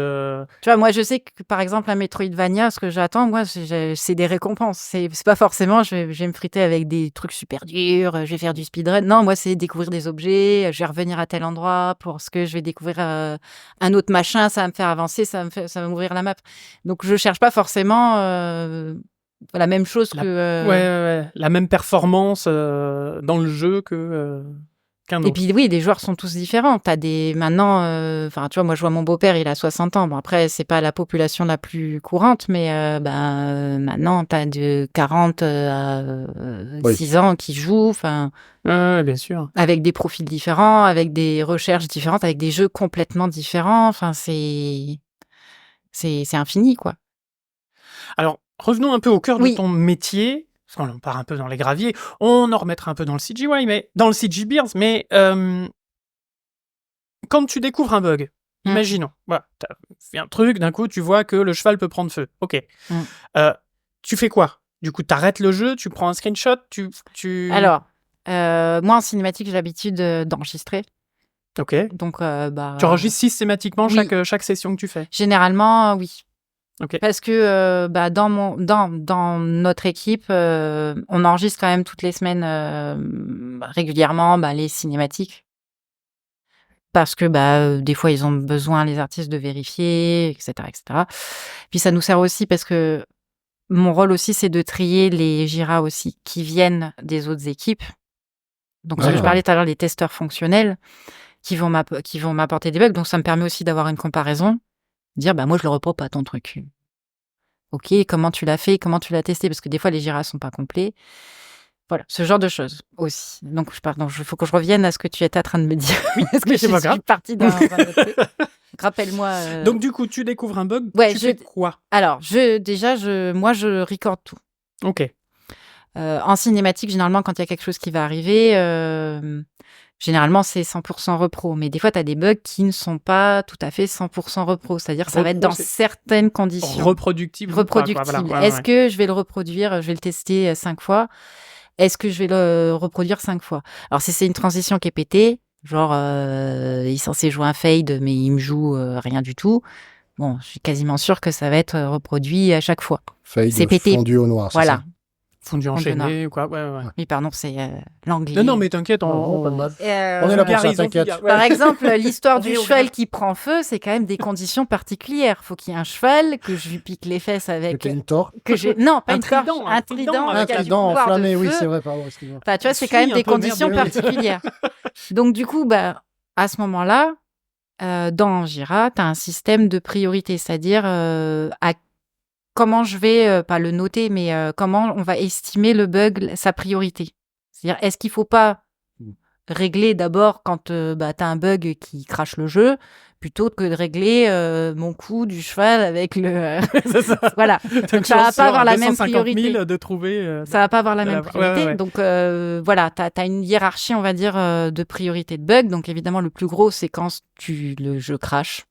vois, moi, je sais que par exemple, un Metroidvania, ce que j'attends, moi, c'est des récompenses. C'est pas forcément, je vais me friter avec des trucs super durs, je vais faire du speedrun. Non, moi, c'est découvrir des objets, je vais revenir à tel endroit parce que je vais découvrir un autre machin, ça va me faire avancer, ça va m'ouvrir la map. Donc, je cherche pas forcément la même chose que. ouais. La même performance dans le jeu qu'un Et autre. puis oui, les joueurs sont tous différents. T'as des maintenant, enfin tu vois, moi je vois mon beau-père, il a 60 ans. Bon après, c'est pas la population la plus courante, mais maintenant t'as de 40 à 6 ans qui jouent, enfin Ouais, bien sûr. avec des profils différents, avec des recherches différentes, avec des jeux complètement différents. Enfin c'est infini quoi. Alors, revenons un peu au cœur de Oui. ton métier, parce qu'on part un peu dans les graviers. On en remettra un peu dans le CGI, mais dans le CG Beers, mais quand tu découvres un bug, imaginons, voilà, t'as fait un truc, d'un coup, tu vois que le cheval peut prendre feu. Ok. Tu fais quoi? Du coup, t'arrêtes le jeu, tu prends un screenshot, tu... Alors, moi en cinématique, j'ai l'habitude d'enregistrer. Ok. Donc, Tu enregistres systématiquement oui. chaque session que tu fais? Généralement, oui. Ok. Parce que dans notre équipe, on enregistre quand même toutes les semaines régulièrement les cinématiques. Parce que des fois, ils ont besoin, les artistes, de vérifier, etc., etc. Puis ça nous sert aussi parce que mon rôle aussi, c'est de trier les GIRA aussi qui viennent des autres équipes. Donc, ce que je parlais tout à l'heure, les testeurs fonctionnels qui vont m'apporter des bugs. Donc, ça me permet aussi d'avoir une comparaison. Dire, moi, je le reprends pas ton truc. Ok, comment tu l'as fait, comment tu l'as testé, parce que des fois, les GIRA sont pas complets. Voilà, ce genre de choses aussi. Donc, il faut que je revienne à ce que tu étais en train de me dire. Oui, parce que mais c'est pas grave. Je suis partie dans un autre truc. Rappelle-moi. Donc, du coup, tu découvres un bug, Ouais, tu fais quoi? Alors, moi, je record tout. Ok. En cinématique, généralement, quand il y a quelque chose qui va arriver, généralement, c'est 100% repro. Mais des fois, tu as des bugs qui ne sont pas tout à fait 100% repro. C'est-à-dire que ça va être dans certaines conditions. Reproductible. Voilà. Est-ce que je vais le reproduire, je vais le tester 5 fois? Est-ce que je vais le reproduire 5 fois? Alors, si c'est une transition qui est pétée, genre, il est censé jouer un fade, mais il me joue rien du tout, bon, je suis quasiment sûre que ça va être reproduit à chaque fois. Fade c'est pété. Fondu au noir, voilà. c'est ça? Fondu enchaîné ou quoi. Ouais. Oui, pardon, c'est l'anglais. Non, mais t'inquiète, on est là pour ça, t'inquiète. Par exemple, l'histoire du cheval qui prend feu, c'est quand même des conditions particulières. Faut qu'il y ait un cheval, que je lui pique les fesses avec... une torche. Non, pas un une torche, un trident. Un trident enflammé, oui, c'est vrai, pardon, excuse-moi. Enfin, tu vois, c'est quand même des conditions particulières. Donc, du coup, à ce moment-là, dans Jira, tu as un système de priorité, c'est-à-dire comment je vais, pas le noter, mais comment on va estimer le bug, sa priorité. C'est-à-dire, est-ce qu'il ne faut pas régler d'abord quand tu as un bug qui crache le jeu, plutôt que de régler mon coup du cheval avec le... C'est ça. Voilà. Donc, ça ne va pas avoir la même priorité. De trouver... Ça ne va pas avoir la même priorité. Ouais. Donc, voilà, tu as une hiérarchie, on va dire, de priorité de bug. Donc, évidemment, le plus gros, c'est quand le jeu crache.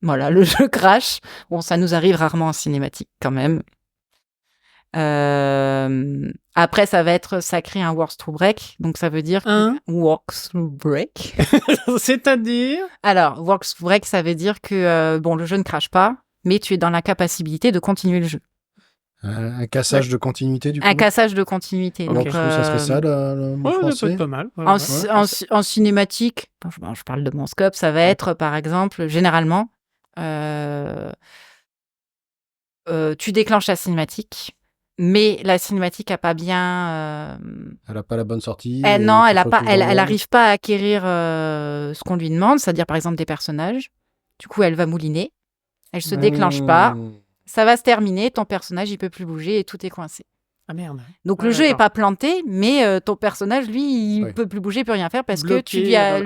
Voilà, le jeu crash. Bon, ça nous arrive rarement en cinématique quand même. Après, ça crée un works through break. Donc, ça veut dire works through break. C'est-à-dire? Alors, works through break, ça veut dire que le jeu ne crache pas, mais tu es dans l'incapacité de continuer le jeu. Un cassage de continuité, du coup. Un cassage de continuité. Donc, ça serait ça, le mot français. Ça peut être pas mal. En cinématique, je parle de mon scope, ça va être, par exemple, généralement, tu déclenches la cinématique, mais la cinématique a pas bien. Elle a pas la bonne sortie. Non, elle arrive pas à acquérir ce qu'on lui demande, c'est-à-dire par exemple des personnages. Du coup, elle va mouliner, elle se déclenche pas, ça va se terminer, ton personnage il peut plus bouger et tout est coincé. Ah merde. Donc le jeu est pas planté, mais ton personnage, lui, il peut plus bouger, plus rien faire parce que tu lui as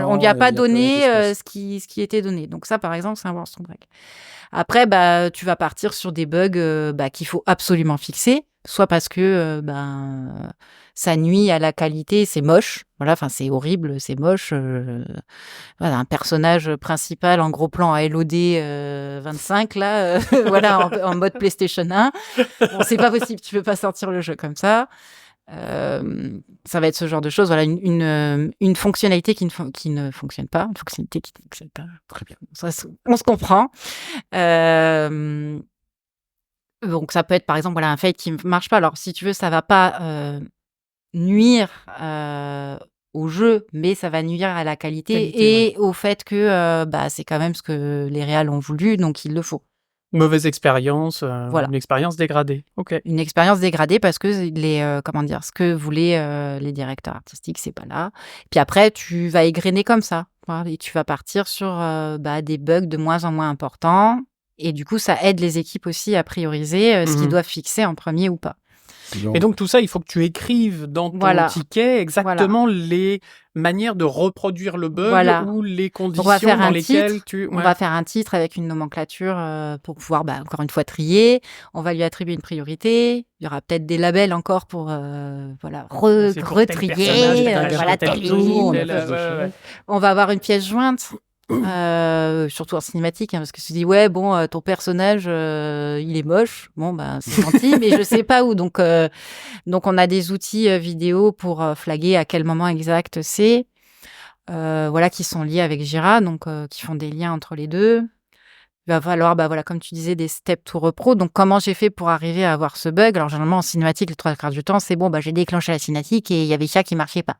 on lui a pas donné ce qui était donné. Donc ça, par exemple, c'est un Warstone Break. Après, tu vas partir sur des bugs qu'il faut absolument fixer, soit parce que ça nuit à la qualité, c'est moche. Voilà, enfin c'est horrible, c'est moche. Voilà, un personnage principal en gros plan à LOD 25 là, voilà, en mode PlayStation 1. Bon, c'est pas possible, tu peux pas sortir le jeu comme ça. Ça va être ce genre de choses. Voilà, une fonctionnalité qui ne fonctionne pas, une fonctionnalité qui ne fonctionne pas. Très bien. On se comprend. Donc ça peut être par exemple un fade qui ne marche pas. Alors si tu veux, ça va pas nuire au jeu, mais ça va nuire à la qualité et au fait que c'est quand même ce que les réals ont voulu, donc il le faut. Mauvaise expérience, voilà. Une expérience dégradée. Ok. Une expérience dégradée parce que ce que voulaient les directeurs artistiques, c'est pas là. Puis après, tu vas égrener comme ça, et tu vas partir sur des bugs de moins en moins importants, et du coup, ça aide les équipes aussi à prioriser ce qu'ils doivent fixer en premier ou pas. Et donc tout ça, il faut que tu écrives dans ton ticket exactement les manières de reproduire le bug ou les conditions dans lesquelles On va faire un titre avec une nomenclature pour pouvoir, encore une fois, trier. On va lui attribuer une priorité. Il y aura peut-être des labels encore pour retrier. On va avoir une pièce jointe. Surtout en cinématique, parce que tu dis ton personnage il est moche, c'est gentil, mais je sais pas où, donc on a des outils vidéo pour flaguer à quel moment exact c'est, qui sont liés avec Jira, donc qui font des liens entre les deux. Il va falloir comme tu disais, des steps to repro. Donc comment j'ai fait pour arriver à avoir ce bug? Alors généralement en cinématique, les 3/4 du temps c'est j'ai déclenché la cinématique et il y avait ça qui marchait pas.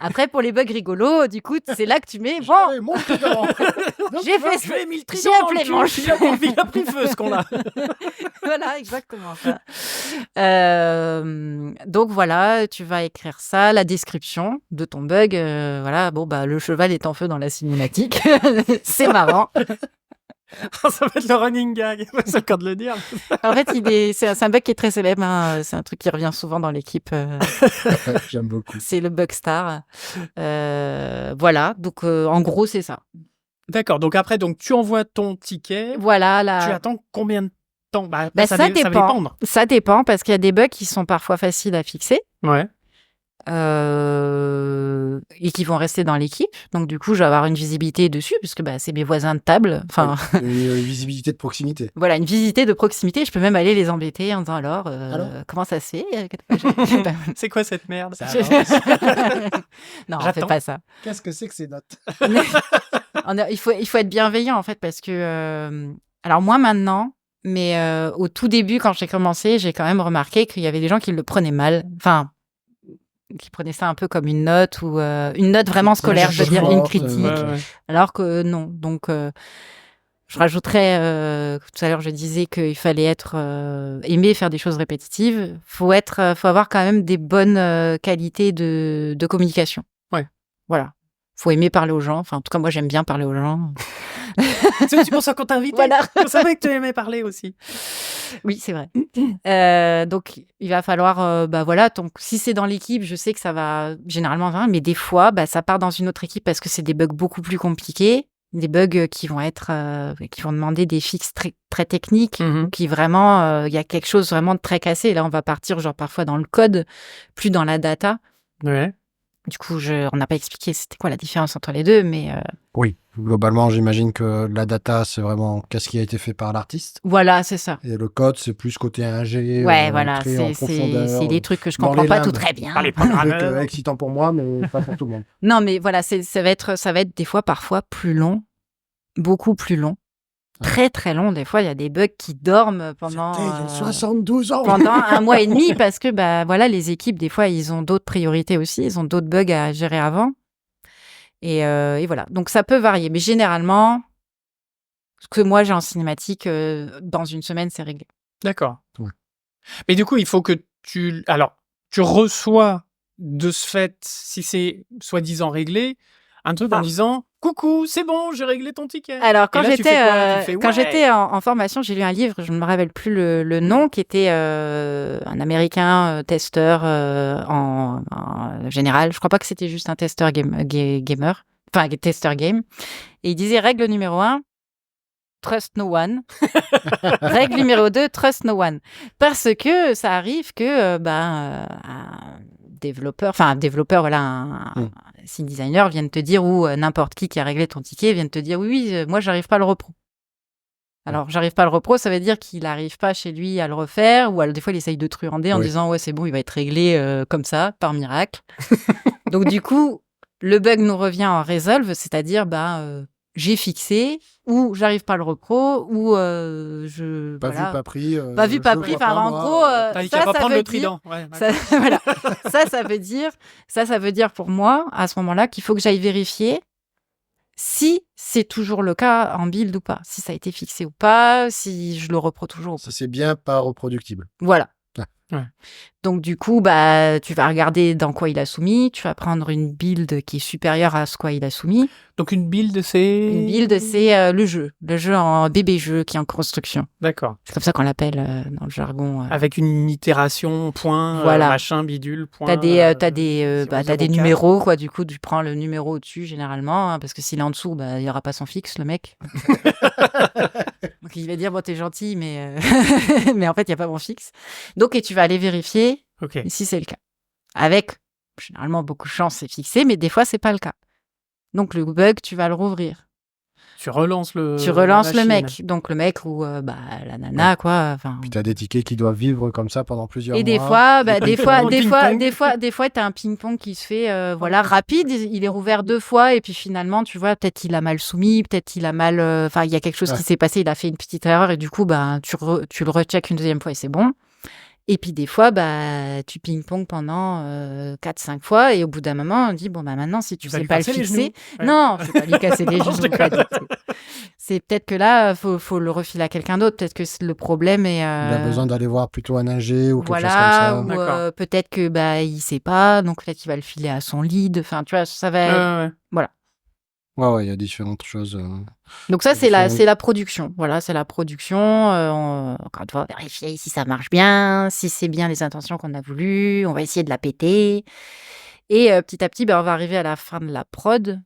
Après, pour les bugs rigolos, du coup, c'est là que tu mets. J'ai fait ça. J'ai mis le trident dans le manche. Il a pris feu, ce qu'on a. Voilà, exactement ça. Donc voilà, tu vas écrire ça, la description de ton bug. Le cheval est en feu dans la cinématique. C'est marrant. Ça va être le running gag, c'est le cas de le dire. En fait, c'est un bug qui est très célèbre. Hein. C'est un truc qui revient souvent dans l'équipe. J'aime beaucoup. C'est le bug star. Voilà, donc en gros, c'est ça. D'accord, donc après, tu envoies ton ticket. Voilà. Tu attends combien de temps? Ça dépend. Ça dépend, parce qu'il y a des bugs qui sont parfois faciles à fixer. Ouais. Et qui vont rester dans l'équipe. Donc, du coup, je vais avoir une visibilité dessus, puisque c'est mes voisins de table. Enfin, une visibilité de proximité. Voilà, une visibilité de proximité. Je peux même aller les embêter en disant alors comment ça se fait? C'est quoi cette merde? Non, on fait pas ça. Qu'est-ce que c'est que ces notes? Il faut être bienveillant, en fait, parce que... alors, moi, maintenant, mais au tout début, quand j'ai commencé, j'ai quand même remarqué qu'il y avait des gens qui le prenaient mal. Enfin... qui prenaient ça un peu comme une note ou une note vraiment scolaire, je veux dire, une critique. Alors que non. Donc, je rajouterais, tout à l'heure, je disais qu'il fallait aimer faire des choses répétitives. Faut avoir quand même des bonnes qualités de communication. Ouais. Voilà. Faut aimer parler aux gens. Enfin, en tout cas, moi, j'aime bien parler aux gens. C'est pour ça qu'on t'a invité. Voilà. Je savais que tu aimais parler aussi. Oui, c'est vrai. Donc, il va falloir... donc, si c'est dans l'équipe, je sais que ça va généralement bien, mais des fois, ça part dans une autre équipe parce que c'est des bugs beaucoup plus compliqués, des bugs qui vont demander des fixes très, très techniques, qui vraiment... il y a quelque chose vraiment de très cassé. Là, on va partir parfois dans le code, plus dans la data. Ouais. Du coup, on n'a pas expliqué c'était quoi la différence entre les deux, mais... Oui, globalement, j'imagine que la data, c'est vraiment qu'est-ce qui a été fait par l'artiste. Voilà, c'est ça. Et le code, c'est plus côté ingé. Ouais, voilà, c'est des trucs que je comprends pas tout très bien. Les programmeurs. Excitant pour moi, mais pas pour tout le monde. Non, mais voilà, ça va être des fois, parfois, plus long, beaucoup plus long. Très très long, des fois il y a des bugs qui dorment pendant 72 ans pendant 1 mois et demi parce que les équipes des fois ils ont d'autres priorités aussi, ils ont d'autres bugs à gérer avant et voilà, donc ça peut varier, mais généralement ce que moi j'ai en cinématique dans une semaine c'est réglé. D'accord. Ouais. Mais du coup il faut que tu reçois de ce fait, si c'est soi-disant réglé, un truc en disant « Coucou, c'est bon, j'ai réglé ton ticket ». Alors, quand Et là, tu fais quoi? Tu fais, quand ouais. j'étais en formation, j'ai lu un livre, je ne me rappelle plus le nom, qui était un Américain testeur en général. Je crois pas que c'était juste un testeur gamer, enfin, testeur game. Et il disait règle numéro 1, trust no one. Règle numéro 2, trust no one. Parce que ça arrive que un développeur, voilà, un scene designer vienne te dire, ou n'importe qui a réglé ton ticket vienne te dire oui, moi j'arrive pas à le repro. Alors j'arrive pas à le repro, ça veut dire qu'il arrive pas chez lui à le refaire, ou des fois il essaye de truander en disant ouais c'est bon, il va être réglé comme ça, par miracle. Donc du coup, le bug nous revient en resolve, c'est-à-dire j'ai fixé, ou j'arrive pas à le repro, ou je... Pas voilà. vu, pas pris. Pas vu, pas pris. Enfin, en gros, ça va prendre le trident. Ouais, ça, voilà. ça veut dire pour moi, à ce moment-là, qu'il faut que j'aille vérifier si c'est toujours le cas en build ou pas. Si ça a été fixé ou pas, si je le repro toujours ou pas. Ça, c'est bien pas reproductible. Voilà. Ouais. Donc, du coup, tu vas regarder dans quoi il a soumis. Tu vas prendre une build qui est supérieure à ce quoi il a soumis. Donc, une build, c'est... Une build, c'est le jeu en bébé jeu qui est en construction. D'accord. C'est comme ça qu'on l'appelle dans le jargon. Avec une itération, point, voilà. Machin, bidule, point... T'as des numéros, quoi. Du coup, tu prends le numéro au-dessus, généralement, hein, parce que s'il est en dessous, il n'y aura pas son fixe, le mec. Donc, il va dire, bon, t'es gentil, mais, mais en fait, il n'y a pas mon fixe. Donc, et tu vas aller vérifier si c'est le cas. Avec, généralement, beaucoup de chance, c'est fixé, mais des fois, c'est pas le cas. Donc, le bug, tu vas le rouvrir. Tu relances le mec. Donc, le mec ou la nana, quoi. Puis, tu as des tickets qui doivent vivre comme ça pendant plusieurs mois. Et des fois, tu as un ping-pong qui se fait rapide. Il est rouvert 2 fois et puis finalement, tu vois, peut-être il a mal soumis, peut-être il a mal... Enfin, il y a quelque chose qui s'est passé, il a fait une petite erreur et du coup, tu le recheck une deuxième fois et c'est bon. Et puis des fois, tu ping-pong pendant 4-5 fois et au bout d'un moment, on dit, bon, maintenant, si tu sais pas le fixer... Non, je ne vais pas lui casser les genoux. C'est peut-être que là, faut le refiler à quelqu'un d'autre. Peut-être que le problème est... Il a besoin d'aller voir plutôt un ingé ou quelque chose comme ça. Ou peut-être que il sait pas, donc peut-être qu'il va le filer à son lead. Enfin, tu vois, ça va... Voilà. Ouais, il y a différentes choses. Donc ça, c'est la production. Voilà, c'est la production. Encore une fois, vérifier si ça marche bien, si c'est bien les intentions qu'on a voulu. On va essayer de la péter. Et petit à petit, on va arriver à la fin de la prod.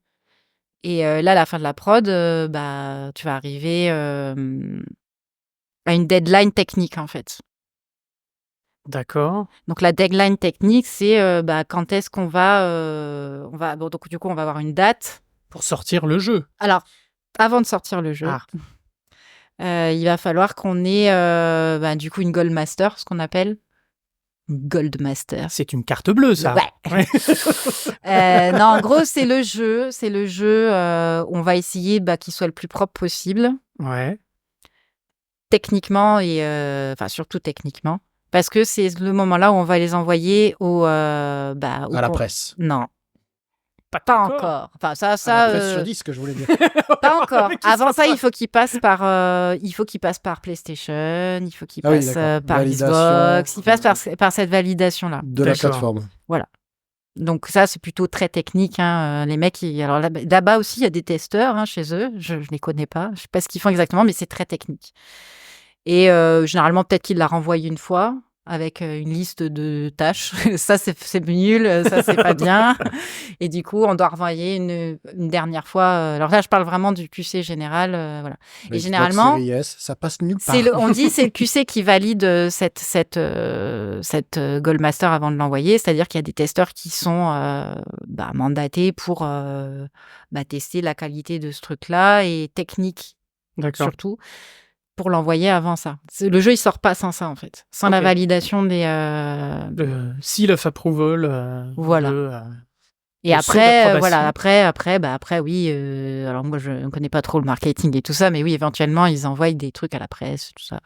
Et là, à la fin de la prod, tu vas arriver à une deadline technique, en fait. D'accord. Donc la deadline technique, c'est quand est-ce qu'on va... donc du coup, on va avoir une date. Pour sortir le jeu. Alors, avant de sortir le jeu, il va falloir qu'on ait du coup une Gold Master, ce qu'on appelle. Gold Master. C'est une carte bleue, ça. Ouais. Non, en gros, c'est le jeu. On va essayer qu'il soit le plus propre possible. Ouais. Techniquement et surtout techniquement, parce que c'est le moment là où on va les envoyer à la presse. Non. Pas encore. Enfin, ça. La presse sur disque, je voulais dire. Pas encore. Avant ça, il faut qu'il passe par PlayStation, il faut qu'il passe par Xbox, il passe par cette validation-là. De la plateforme. Voilà. Donc ça, c'est plutôt très technique. Hein. Les mecs, alors là-bas aussi, il y a des testeurs chez eux. Je ne les connais pas. Je ne sais pas ce qu'ils font exactement, mais c'est très technique. Et généralement, peut-être qu'ils la renvoient une fois avec une liste de tâches. Ça, c'est nul. Ça, c'est pas bien. Et du coup, on doit renvoyer une dernière fois. Alors là, je parle vraiment du QC général. Voilà. Et généralement, Series S, ça passe nulle part. On dit c'est le QC qui valide cette Gold Master avant de l'envoyer. C'est-à-dire qu'il y a des testeurs qui sont mandatés pour tester la qualité de ce truc-là et technique surtout, pour l'envoyer avant ça. Le jeu, il sort pas sans ça, en fait. Sans la validation des... seal of approval. Voilà. Et après, après, oui. Alors moi, je ne connais pas trop le marketing et tout ça, mais oui, éventuellement, ils envoient des trucs à la presse, tout ça.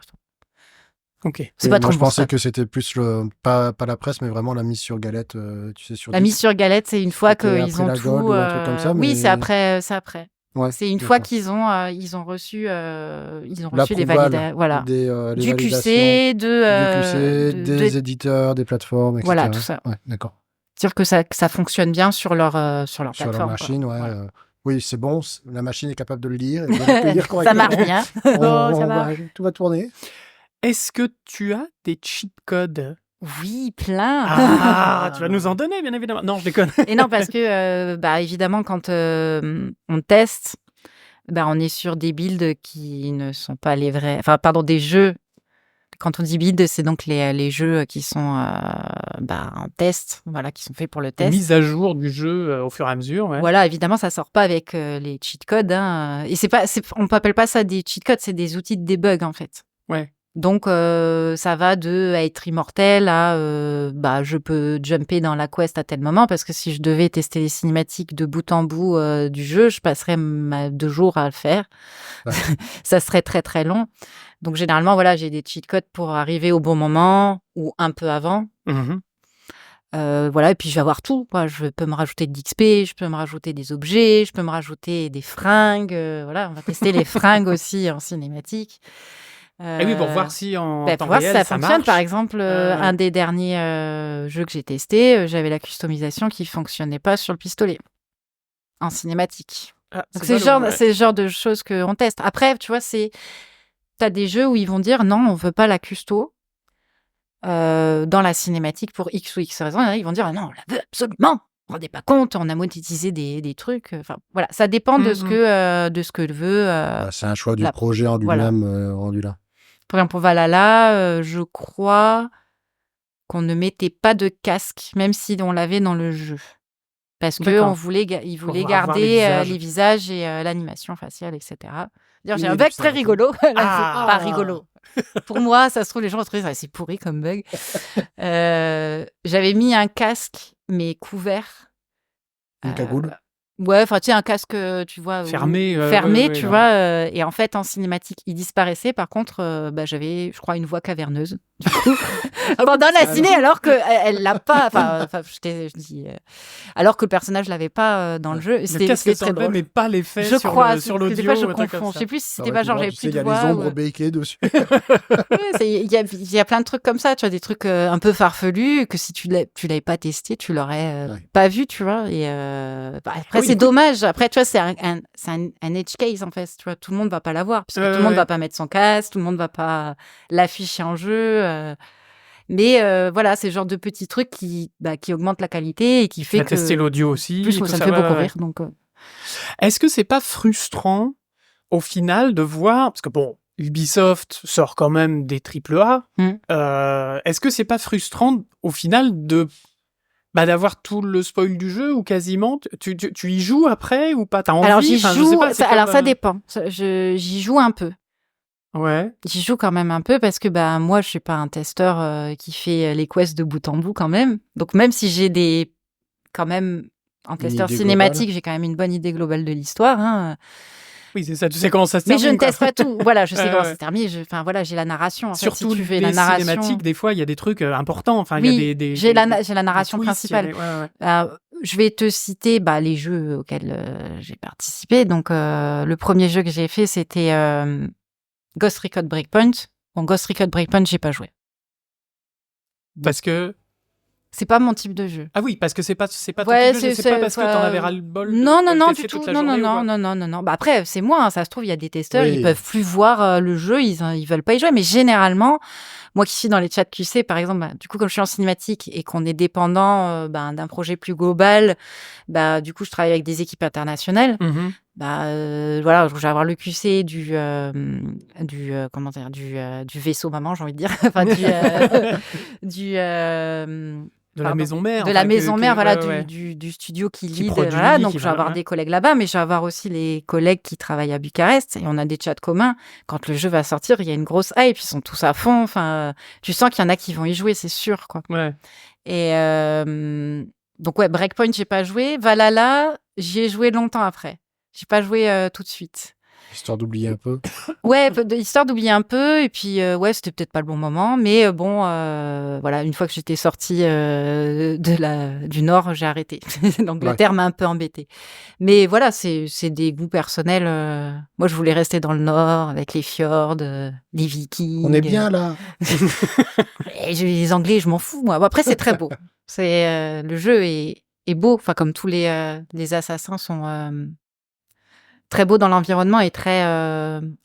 Ok. C'est pas trop. Je pensais que c'était plus pas la presse, mais vraiment la mise sur galette, tu sais, sur. La mise sur galette, c'est une fois qu'ils ont tout. Ou un truc comme ça, oui, c'est après. Ouais, c'est une fois qu'ils ont reçu les validations, voilà, du QC, des éditeurs, des plateformes, etc. Voilà, tout ça. Ouais, d'accord. dire que ça fonctionne bien sur leur Sur plateforme. leur machine, ouais. Voilà. Oui, c'est bon, la machine est capable de le lire. Et de le lire Ça correctement. marche bien. Ça marche. Tout va tourner. Est-ce que tu as des cheat codes? Oui, plein. Ah, tu vas nous en donner, bien évidemment. Non, je déconne. Et non, parce que, évidemment, quand on teste, on est sur des builds qui ne sont pas les vrais... Enfin, pardon, des jeux. Quand on dit build, c'est donc les jeux qui sont en test, voilà, qui sont faits pour le test. Mise à jour du jeu au fur et à mesure, ouais. Voilà, évidemment, ça sort pas avec les cheat codes. Hein. Et on n'appelle pas ça des cheat codes, c'est des outils de debug, en fait. Ouais. Donc, ça va de être immortel à je peux jumper dans la quest à tel moment, parce que si je devais tester les cinématiques de bout en bout du jeu, je passerais 2 jours à le faire. Ouais. Ça serait très, très long. Donc, généralement, voilà, j'ai des cheat codes pour arriver au bon moment ou un peu avant. Mmh. Voilà, et puis je vais avoir tout, quoi. Je peux me rajouter de l'XP, je peux me rajouter des objets, je peux me rajouter des fringues. Voilà, on va tester les fringues aussi en cinématique. Et oui, pour voir si en temps pour voir réel, si ça fonctionne. marche. Par exemple, un des derniers jeux que j'ai testé, j'avais la customisation qui fonctionnait pas sur le pistolet en cinématique. Ah, donc c'est le genre de choses qu'on teste. Après, tu vois, t'as des jeux où ils vont dire non, on veut pas la custo dans la cinématique pour X ou X raison. Ils vont dire non, on la veut absolument. Vous vous rendez pas compte, on a monétisé des trucs. Enfin, voilà, ça dépend de ce que veut. C'est un choix du projet en lui-même rendu là. Par exemple, pour Valhalla, je crois qu'on ne mettait pas de casque, même si on l'avait dans le jeu. Parce qu'ils voulaient garder les visages et l'animation faciale, etc. D'ailleurs, j'ai un bug très rigolo. Pas rigolo. Pour moi, ça se trouve, les gens vont trouver ça, c'est pourri comme bug. J'avais mis un casque, mais couvert. Une cagoule. Ouais, enfin, tu sais, un casque, tu vois... Fermé. Tu vois. Et en fait, en cinématique, il disparaissait. Par contre, j'avais, je crois, une voix caverneuse. Du coup, pendant la ciné, alors qu'elle l'a pas... Enfin, je dis... alors que le personnage l'avait pas dans le jeu. Le casque s'enlevait, mais pas l'effet sur l'audio. Des fois, je confonds. Je sais plus si c'était pas genre, j'avais plus de voix. Il y a les ombres bakées dessus. Il y a plein de trucs comme ça, tu vois, des trucs un peu farfelus que si tu l'avais pas testé, tu l'aurais pas vu, tu vois. Et après, c'est dommage. Après, tu vois, c'est un edge case, en fait. Tu vois, tout le monde va pas l'avoir. Parce que tout le monde va pas mettre son casque, tout le monde va pas l'afficher en jeu. Mais voilà, c'est le genre de petits trucs qui augmentent la qualité et qui fait que... tester l'audio aussi. Plus, ça me fait beaucoup rire. Donc, Est-ce que c'est pas frustrant, au final, de voir... Parce que bon, Ubisoft sort quand même des AAA. Est-ce que c'est pas frustrant, au final, d'avoir tout le spoil du jeu, ou quasiment? Tu y joues après ou pas? T'as envie? Alors, j'y joue... ça dépend. J'y joue un peu. Ouais. J'y joue quand même un peu parce que moi, je suis pas un testeur qui fait les quests de bout en bout quand même. Donc, même si j'ai quand même, en testeur cinématique, j'ai quand même une bonne idée globale de l'histoire. Hein. Oui, c'est ça, tu sais comment ça se termine. Mais je ne teste pas tout. Voilà, je sais comment ça se termine. Enfin, voilà, j'ai la narration. En surtout, fait, si tu fais les la narration... cinématiques, des fois, il y a des trucs importants. Enfin, oui, il y a j'ai la narration principale. Ouais. Je vais te citer les jeux auxquels j'ai participé. Donc, le premier jeu que j'ai fait, c'était Ghost Recon Breakpoint. Bon, Ghost Recon Breakpoint, j'ai pas joué. Parce que... C'est pas mon type de jeu. Ah oui, parce que c'est pas ton type de jeu, c'est pas parce que t'en avais ras-le-bol. Non, du tout. Non. Après, c'est moi, hein, ça se trouve, il y a des testeurs, ils peuvent plus voir le jeu, ils veulent pas y jouer. Mais généralement, moi qui suis dans les chats QC, par exemple, du coup, comme je suis en cinématique et qu'on est dépendant d'un projet plus global, du coup, je travaille avec des équipes internationales. Voilà, je vais avoir le QC du vaisseau maman, j'ai envie de dire. Enfin, de la maison mère. De la maison mère, voilà, du studio qui lead. Voilà, donc, je vais avoir des collègues là-bas, mais je vais avoir aussi les collègues qui travaillent à Bucarest et on a des chats communs. Quand le jeu va sortir, il y a une grosse hype, ils sont tous à fond. Enfin, tu sens qu'il y en a qui vont y jouer, c'est sûr, quoi. Ouais. Et donc, Breakpoint, j'ai pas joué. Valhalla, j'y ai joué longtemps après. J'ai pas joué tout de suite. Histoire d'oublier un peu. Ouais, histoire d'oublier un peu. Et puis, ouais, c'était peut-être pas le bon moment. Mais bon, voilà, une fois que j'étais sortie du Nord, j'ai arrêté. L'Angleterre m'a un peu embêtée. Mais voilà, c'est des goûts personnels. Moi, je voulais rester dans le Nord avec les fjords, les Vikings. On est bien là. Et les Anglais, je m'en fous, moi. Bon, après, c'est très beau. Le jeu est beau. Enfin, comme tous les assassins sont très beaux dans l'environnement et très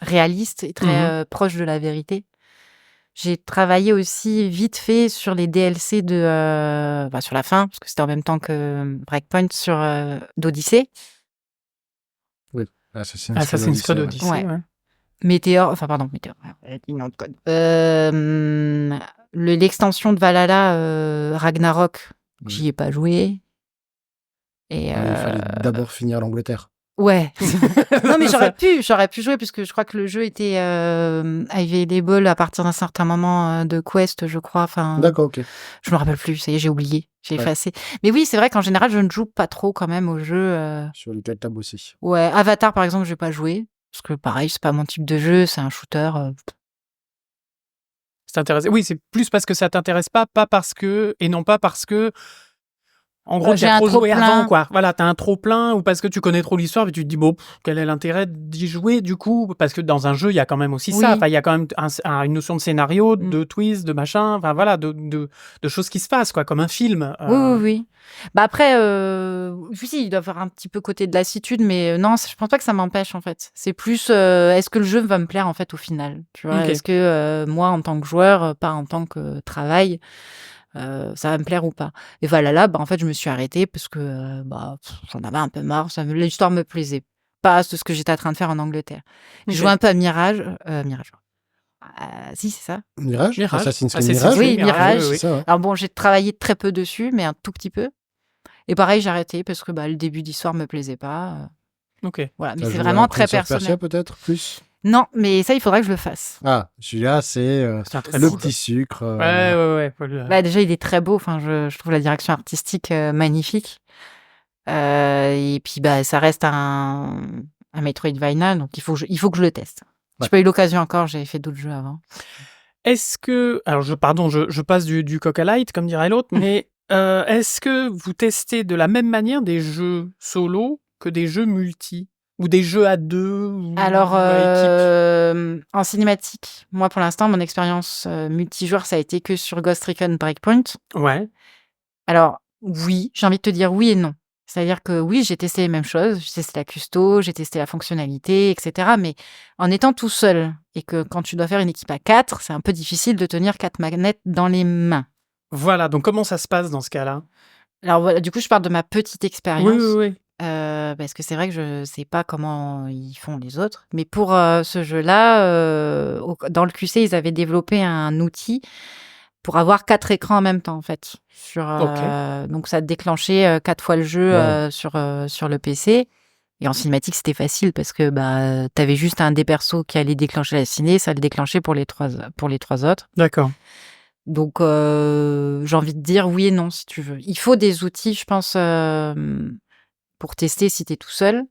réalistes et très proches de la vérité. J'ai travaillé aussi vite fait sur les DLC sur la fin, parce que c'était en même temps que Breakpoint, sur d'Odyssée. Oui, Assassin's Creed Odyssey. Ouais. Météor, nom de code. L'extension de Valhalla, Ragnarok, j'y ai pas joué. Et il fallait d'abord finir l'Angleterre. Ouais. Non, mais j'aurais pu jouer puisque je crois que le jeu était available à partir d'un certain moment de Quest, je crois. Enfin, d'accord, ok. Je me rappelle plus, ça y est, j'ai oublié, j'ai effacé. Mais oui, c'est vrai qu'en général, je ne joue pas trop quand même au jeu. Sur lequel t'as bossé. Ouais, Avatar par exemple, je vais pas jouer parce que pareil, c'est pas mon type de jeu, c'est un shooter. C'est intéressant. Oui, c'est plus parce que ça t'intéresse pas parce que et non pas parce que. En gros, tu as trop joué avant, quoi. Voilà, t'as un trop plein ou parce que tu connais trop l'histoire et tu te dis, bon, quel est l'intérêt d'y jouer, du coup? Parce que dans un jeu, il y a quand même aussi ça. Enfin, il y a quand même une notion de scénario, de twist, de machin, enfin, voilà, de choses qui se passent, quoi, comme un film. Oui. Bah après, oui, il doit avoir un petit peu côté de lassitude, mais non, je pense pas que ça m'empêche, en fait. C'est plus, est-ce que le jeu va me plaire, en fait, au final? Tu vois, est-ce que moi, en tant que joueur, pas en tant que travail, ça va me plaire ou pas. Et voilà, là, en fait, je me suis arrêtée parce que j'en avais un peu marre. L'histoire me plaisait pas de ce que j'étais en train de faire en Angleterre. J'ai joué un peu à Mirage. Si, c'est ça. Mirage. Assassin's Creed Mirage. Oui, Mirage. Oui. Ça, ouais. Alors bon, j'ai travaillé très peu dessus, mais un tout petit peu. Et pareil, j'ai arrêté parce que le début d'histoire me plaisait pas. Ok. Voilà, mais c'est vraiment très personnel. Persia, peut-être plus. Non, mais ça, il faudrait que je le fasse. Ah, celui-là, c'est le petit sucre. Ouais. Déjà, il est très beau. Enfin, je trouve la direction artistique magnifique. Et puis, ça reste un Metroidvania, donc il faut que je le teste. J'ai pas eu l'occasion encore. J'avais fait d'autres jeux avant. Est-ce que, alors je passe du coq à light, comme dirait l'autre, mais est-ce que vous testez de la même manière des jeux solo que des jeux multi? Ou des jeux à deux Alors, en cinématique, moi, pour l'instant, mon expérience multijoueur, ça a été que sur Ghost Recon Breakpoint. Ouais. Alors, oui, j'ai envie de te dire oui et non. C'est-à-dire que oui, j'ai testé les mêmes choses. J'ai testé la custo, j'ai testé la fonctionnalité, etc. Mais en étant tout seul, et que quand tu dois faire une équipe à 4, c'est un peu difficile de tenir 4 manettes dans les mains. Voilà, donc comment ça se passe dans ce cas-là? Alors, voilà, du coup, je parle de ma petite expérience. Oui. Parce que c'est vrai que je sais pas comment ils font les autres. Mais pour ce jeu-là, dans le QC, ils avaient développé un outil pour avoir 4 écrans en même temps, en fait. Donc, ça déclenchait 4 fois le jeu sur le PC. Et en cinématique, c'était facile parce que t'avais juste un des persos qui allait déclencher la ciné, ça le déclenchait pour les trois autres. D'accord. Donc, j'ai envie de dire oui et non, si tu veux. Il faut des outils, je pense, pour tester si tu es tout seul.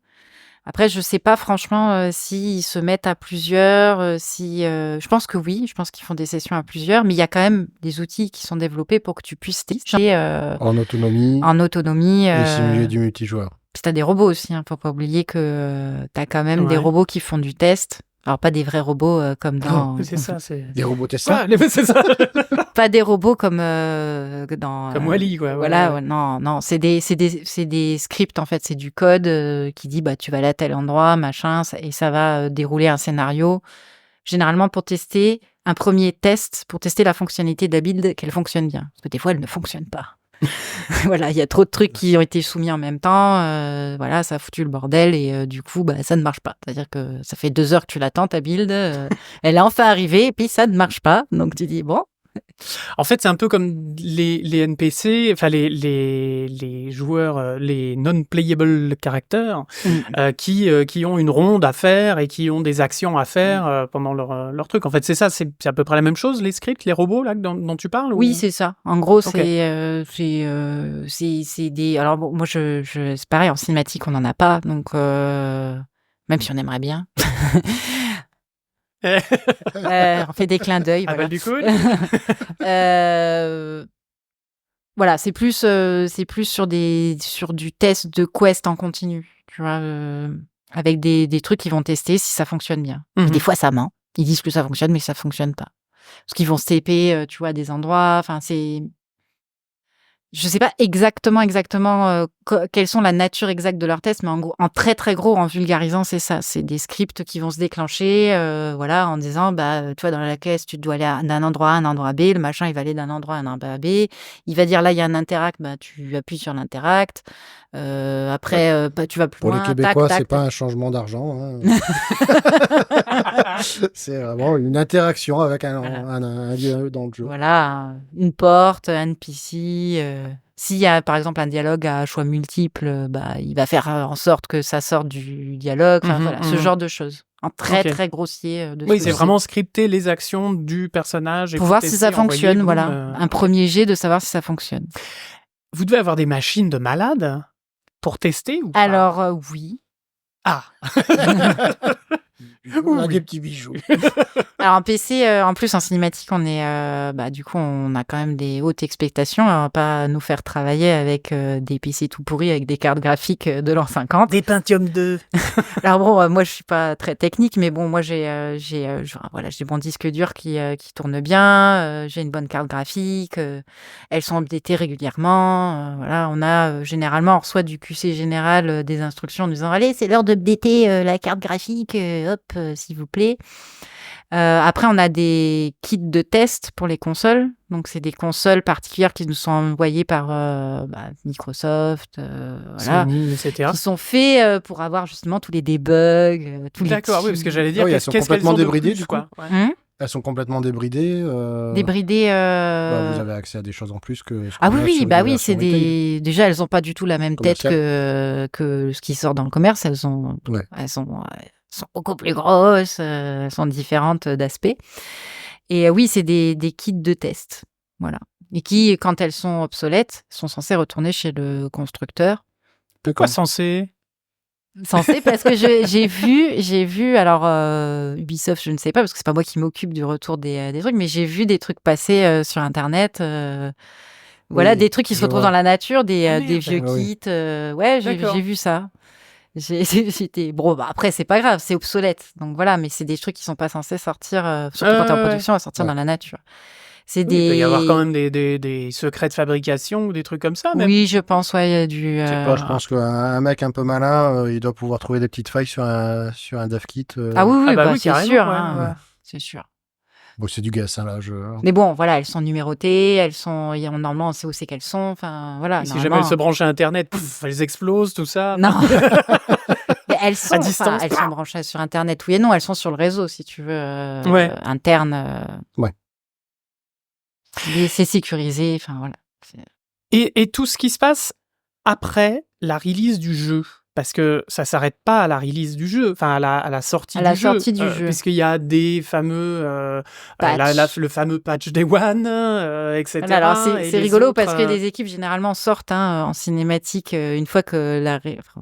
Après, je sais pas franchement s'ils se mettent à plusieurs, je pense que oui, je pense qu'ils font des sessions à plusieurs, mais il y a quand même des outils qui sont développés pour que tu puisses tester en autonomie. Et simuler du multijoueur. Puis t'as des robots aussi, faut pas oublier que t'as quand même des robots qui font du test. Alors, pas des vrais robots comme dans... c'est ça, c'est... Des robots Tesla. C'est ça. Pas des robots comme dans... Comme Wall-E, quoi. Voilà, non. C'est des scripts, en fait. C'est du code qui dit, tu vas aller à tel endroit, machin, et ça va dérouler un scénario. Généralement, pour tester un premier test, pour tester la fonctionnalité de la build, qu'elle fonctionne bien. Parce que des fois, elle ne fonctionne pas. Voilà, il y a trop de trucs qui ont été soumis en même temps. Voilà, ça a foutu le bordel et du coup, ça ne marche pas. C'est-à-dire que ça fait 2 heures que tu l'attends, ta build. Elle est enfin arrivée et puis ça ne marche pas. Donc tu dis, bon. En fait, c'est un peu comme les NPC, enfin les joueurs, les non-playable characters, qui ont une ronde à faire et qui ont des actions à faire pendant leur truc. En fait, c'est ça, c'est à peu près la même chose, les scripts, les robots là dont tu parles. Oui, c'est ça. En gros, c'est des. Alors bon, moi, c'est pareil. En cinématique, on n'en a pas, donc. même si on aimerait bien. On fait des clins d'œil. Voilà. Voilà. Du coup, Voilà, c'est plus sur du test de quest en continu, tu vois, avec des trucs qu'ils vont tester si ça fonctionne bien. Et des fois, ça ment. Ils disent que ça fonctionne, mais ça fonctionne pas. Parce qu'ils vont se TP, tu vois, à des endroits. Enfin, je sais pas exactement quelles sont la nature exacte de leurs tests, mais en très très gros, en vulgarisant, c'est ça. C'est des scripts qui vont se déclencher, voilà, en disant, tu vois, dans la caisse, tu dois aller d'un endroit A à un endroit B, le machin, il va aller d'un endroit à un endroit B, il va dire, là, il y a un interact, tu appuies sur l'interact, après, tu vas plus Pour loin, les Québécois, tac, c'est pas un changement d'argent. Hein. C'est vraiment une interaction avec un lieu dans le jeu. Voilà, une porte, un NPC. S'il y a par exemple un dialogue à choix multiples, il va faire en sorte que ça sorte du dialogue. Enfin, voilà, ce genre de choses. En très très grossier. Oui, c'est vraiment scripter les actions du personnage. Et pour voir si ça fonctionne. Voilà, un premier jet de savoir si ça fonctionne. Vous devez avoir des machines de malades pour tester ou pas? Alors, oui. Ah. On a des petits bijoux. Alors en PC, en plus en cinématique, on est, du coup, on a quand même des hautes expectations. On va pas nous faire travailler avec des PC tout pourris avec des cartes graphiques de l'an 50. Des Pentium 2. Alors bon, moi je suis pas très technique, mais bon, moi j'ai mon disque dur qui tourne bien. J'ai une bonne carte graphique. Elles sont updatées régulièrement. Voilà, généralement on reçoit du QC général des instructions en disant allez, c'est l'heure d'updater la carte graphique. Hop. S'il vous plaît. Après, on a des kits de test pour les consoles. Donc, c'est des consoles particulières qui nous sont envoyées par Microsoft, voilà, Sony, etc. qui sont faits pour avoir justement tous les debugs. D'accord, oui, parce que j'allais dire elles sont complètement débridées, du coup. Elles sont complètement débridées. Débridées. Vous avez accès à des choses en plus que. Oui, c'est des. Déjà, elles n'ont pas du tout la même tête que ce qui sort dans le commerce. Elles sont sont beaucoup plus grosses, sont différentes d'aspect. Et oui, c'est des kits de test, voilà. Et qui, quand elles sont obsolètes, sont censées retourner chez le constructeur. Pourquoi censé parce que j'ai vu, alors Ubisoft, je ne sais pas, parce que c'est pas moi qui m'occupe du retour des trucs, mais j'ai vu des trucs passer sur Internet. Voilà, des trucs qui se retrouvent dans la nature, des vieux kits. J'ai vu ça. J'étais après c'est pas grave, c'est obsolète, donc voilà, mais c'est des trucs qui sont pas censés sortir, surtout quand t'es en production, à sortir dans la nature. Il peut y avoir quand même des secrets de fabrication ou des trucs comme ça, même. Oui, je pense, il y a du. Je pense qu'un mec un peu malin, il doit pouvoir trouver des petites failles sur un dev kit. Ah oui, c'est sûr, c'est sûr. Bon, c'est du gaz, là. Mais bon, voilà, elles sont numérotées, normalement, on sait où c'est qu'elles sont, enfin, voilà. Et si jamais elles se branchent à Internet, elles explosent, tout ça. Non. Mais elles sont, elles sont branchées sur Internet, oui et non, elles sont sur le réseau, si tu veux, interne. C'est sécurisé, enfin, voilà. Et tout ce qui se passe après la release du jeu, parce que ça s'arrête pas à la release du jeu, enfin à la sortie du jeu, puisqu'il y a des fameux le fameux patch Day One, etc. Voilà, alors c'est rigolo parce que les équipes généralement sortent en cinématique une fois que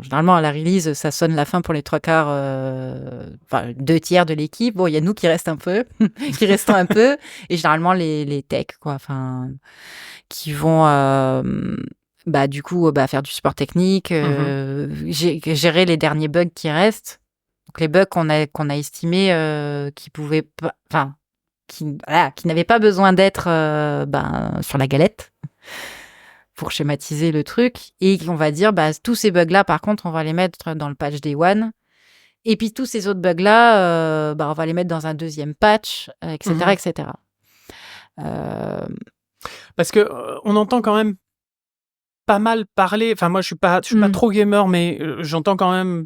généralement à la release ça sonne la fin pour les 3/4, 2/3 de l'équipe. Bon, il y a nous qui restons un peu, et généralement les techs, quoi, enfin, qui vont du coup, faire du support technique, gérer les derniers bugs qui restent. Donc, les bugs qu'on a estimés qui pouvaient pas, enfin, qui n'avaient pas besoin d'être sur la galette pour schématiser le truc. Et on va dire, tous ces bugs-là, par contre, on va les mettre dans le patch Day One. Et puis, tous ces autres bugs-là, on va les mettre dans un deuxième patch, etc., etc. Parce que on entend quand même pas mal parler, enfin moi je suis pas trop gamer, mais j'entends quand même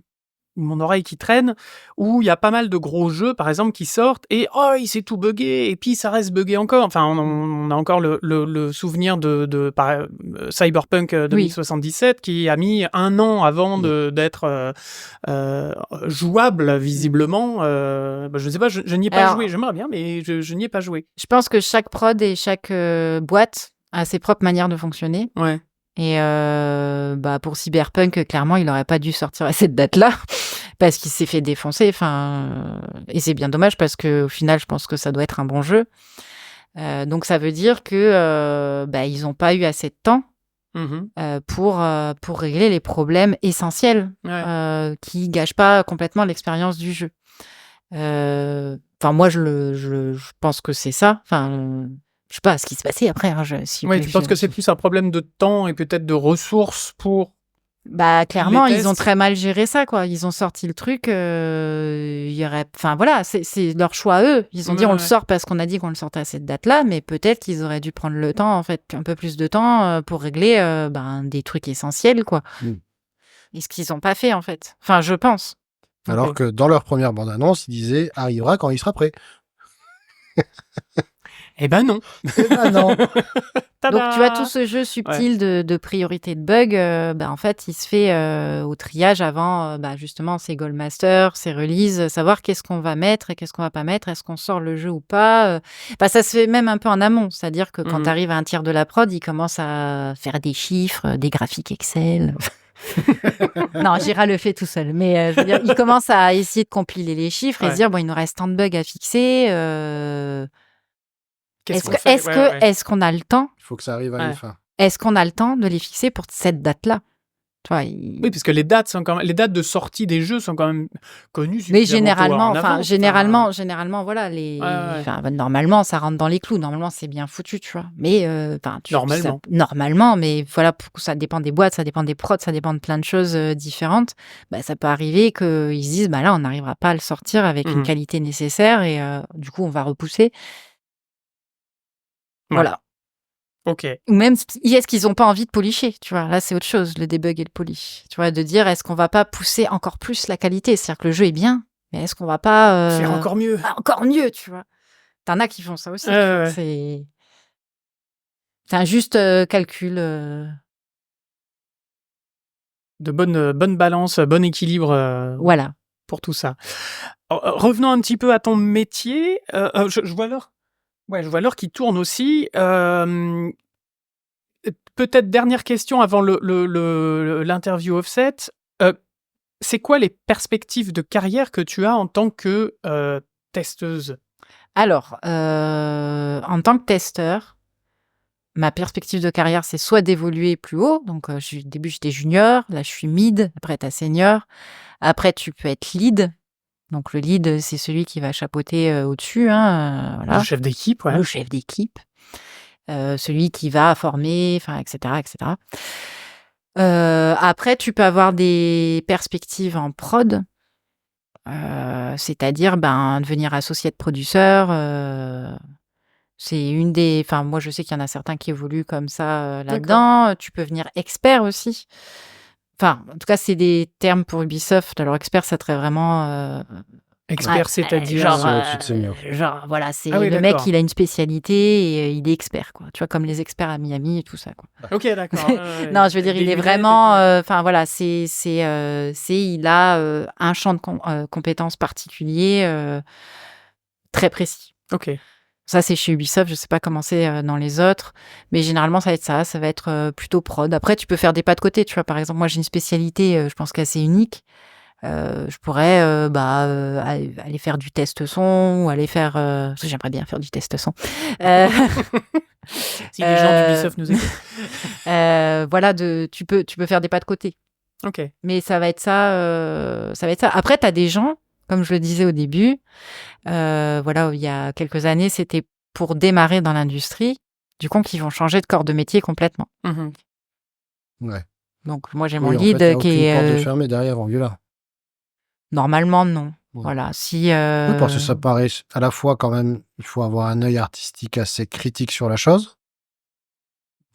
mon oreille qui traîne, où il y a pas mal de gros jeux par exemple qui sortent et il s'est tout buggé et puis ça reste buggé encore. Enfin on a encore le souvenir de Cyberpunk 2077 qui a mis 1 an avant d'être jouable visiblement. Je sais pas, je n'y ai pas joué, j'aimerais bien, mais je n'y ai pas joué. Je pense que chaque prod et chaque boîte a ses propres manières de fonctionner. Ouais. Et pour Cyberpunk, clairement, il n'aurait pas dû sortir à cette date-là. parce qu'il s'est fait défoncer. Et c'est bien dommage parce qu'au final, je pense que ça doit être un bon jeu. Donc ça veut dire que ils n'ont pas eu assez de temps pour régler les problèmes essentiels qui gâchent pas complètement l'expérience du jeu. Moi, je pense que c'est ça. Je sais pas ce qui se passait après. Tu penses que c'est plus un problème de temps et peut-être de ressources pour... clairement, ils ont très mal géré ça, quoi. Ils ont sorti le truc. C'est leur choix à eux. Ils ont dit on le sort parce qu'on a dit qu'on le sortait à cette date-là, mais peut-être qu'ils auraient dû prendre le temps, en fait, un peu plus de temps pour régler des trucs essentiels, quoi. Et ce qu'ils n'ont pas fait, en fait. Je pense. Alors que dans leur première bande-annonce, ils disaient arrivera quand il sera prêt. Eh ben non. Donc tu vois, tout ce jeu subtil de priorité de bug, en fait, il se fait au triage avant, justement, ces Goldmaster, ces releases, savoir qu'est-ce qu'on va mettre et qu'est-ce qu'on va pas mettre, est-ce qu'on sort le jeu ou pas. Ça se fait même un peu en amont, c'est-à-dire que quand tu arrives à un tiers de la prod, ils commencent à faire des chiffres, des graphiques Excel. Non, Gira le fait tout seul, mais je veux dire, il commence à essayer de compiler les chiffres et se dire il nous reste tant de bugs à fixer. Est-ce qu'on a le temps? Il faut que ça arrive à la fin. Est-ce qu'on a le temps de les fixer pour cette date-là? Oui, parce que les dates de sortie des jeux sont quand même connues. Mais généralement, voilà, normalement, ça rentre dans les clous. Normalement, c'est bien foutu, tu vois. Mais normalement, mais voilà, ça dépend des boîtes, ça dépend des prods, ça dépend de plein de choses différentes. Ça peut arriver qu'ils se disent, là, on n'arrivera pas à le sortir avec une qualité nécessaire et du coup, on va repousser. Voilà. Ok. Ou même, est-ce qu'ils n'ont pas envie de policher, tu vois? Là, c'est autre chose, le debug et le polish. Tu vois, de dire, est-ce qu'on va pas pousser encore plus la qualité? C'est-à-dire que le jeu est bien, mais est-ce qu'on va pas... faire encore mieux? Encore mieux, tu vois. T'en as qui font ça aussi. C'est un juste calcul. De bonne balance, bon équilibre. Voilà. Pour tout ça. Revenons un petit peu à ton métier. Je vois l'heure. Ouais, je vois l'heure qui tourne aussi. Peut-être dernière question avant l'interview offset. C'est quoi les perspectives de carrière que tu as en tant que testeuse? Alors, en tant que testeur, ma perspective de carrière, c'est soit d'évoluer plus haut. Donc, au début, j'étais junior. Là, je suis mid. Après, t'as senior. Après, tu peux être lead. Donc, le lead, c'est celui qui va chapeauter au-dessus. Voilà. Le chef d'équipe, ouais. Le chef d'équipe. Celui qui va former, etc., etc. Après, tu peux avoir des perspectives en prod. C'est-à-dire, devenir associé de producteur. C'est une des... moi, je sais qu'il y en a certains qui évoluent comme ça là-dedans. Tu peux venir expert aussi. En tout cas, c'est des termes pour Ubisoft. Alors, expert, ça serait vraiment... expert, c'est-à-dire... voilà, c'est le mec, il a une spécialité et il est expert, quoi. Tu vois, comme les experts à Miami et tout ça, quoi. Ok, d'accord. Non, je veux dire, il est vraiment... il a un champ de compétences particulier très précis. Ok. Ça, c'est chez Ubisoft. Je sais pas comment c'est dans les autres. Mais généralement, ça va être ça. Ça va être plutôt prod. Après, tu peux faire des pas de côté. Tu vois, par exemple, moi, j'ai une spécialité, je pense qu'assez unique. Je pourrais aller faire du test son ou aller faire... parce que j'aimerais bien faire du test son. Si les gens d'Ubisoft nous écoutent. Voilà, tu peux faire des pas de côté. Ok. Mais ça va être ça. Après, tu as des gens, comme je le disais au début, il y a quelques années, c'était pour démarrer dans l'industrie, du coup, qui vont changer de corps de métier complètement. Ouais. Donc, moi, j'ai mon lead qui est... porte de fermée derrière Angular. Normalement, non. Ouais. Voilà. Oui, parce que ça paraît à la fois quand même, il faut avoir un œil artistique assez critique sur la chose.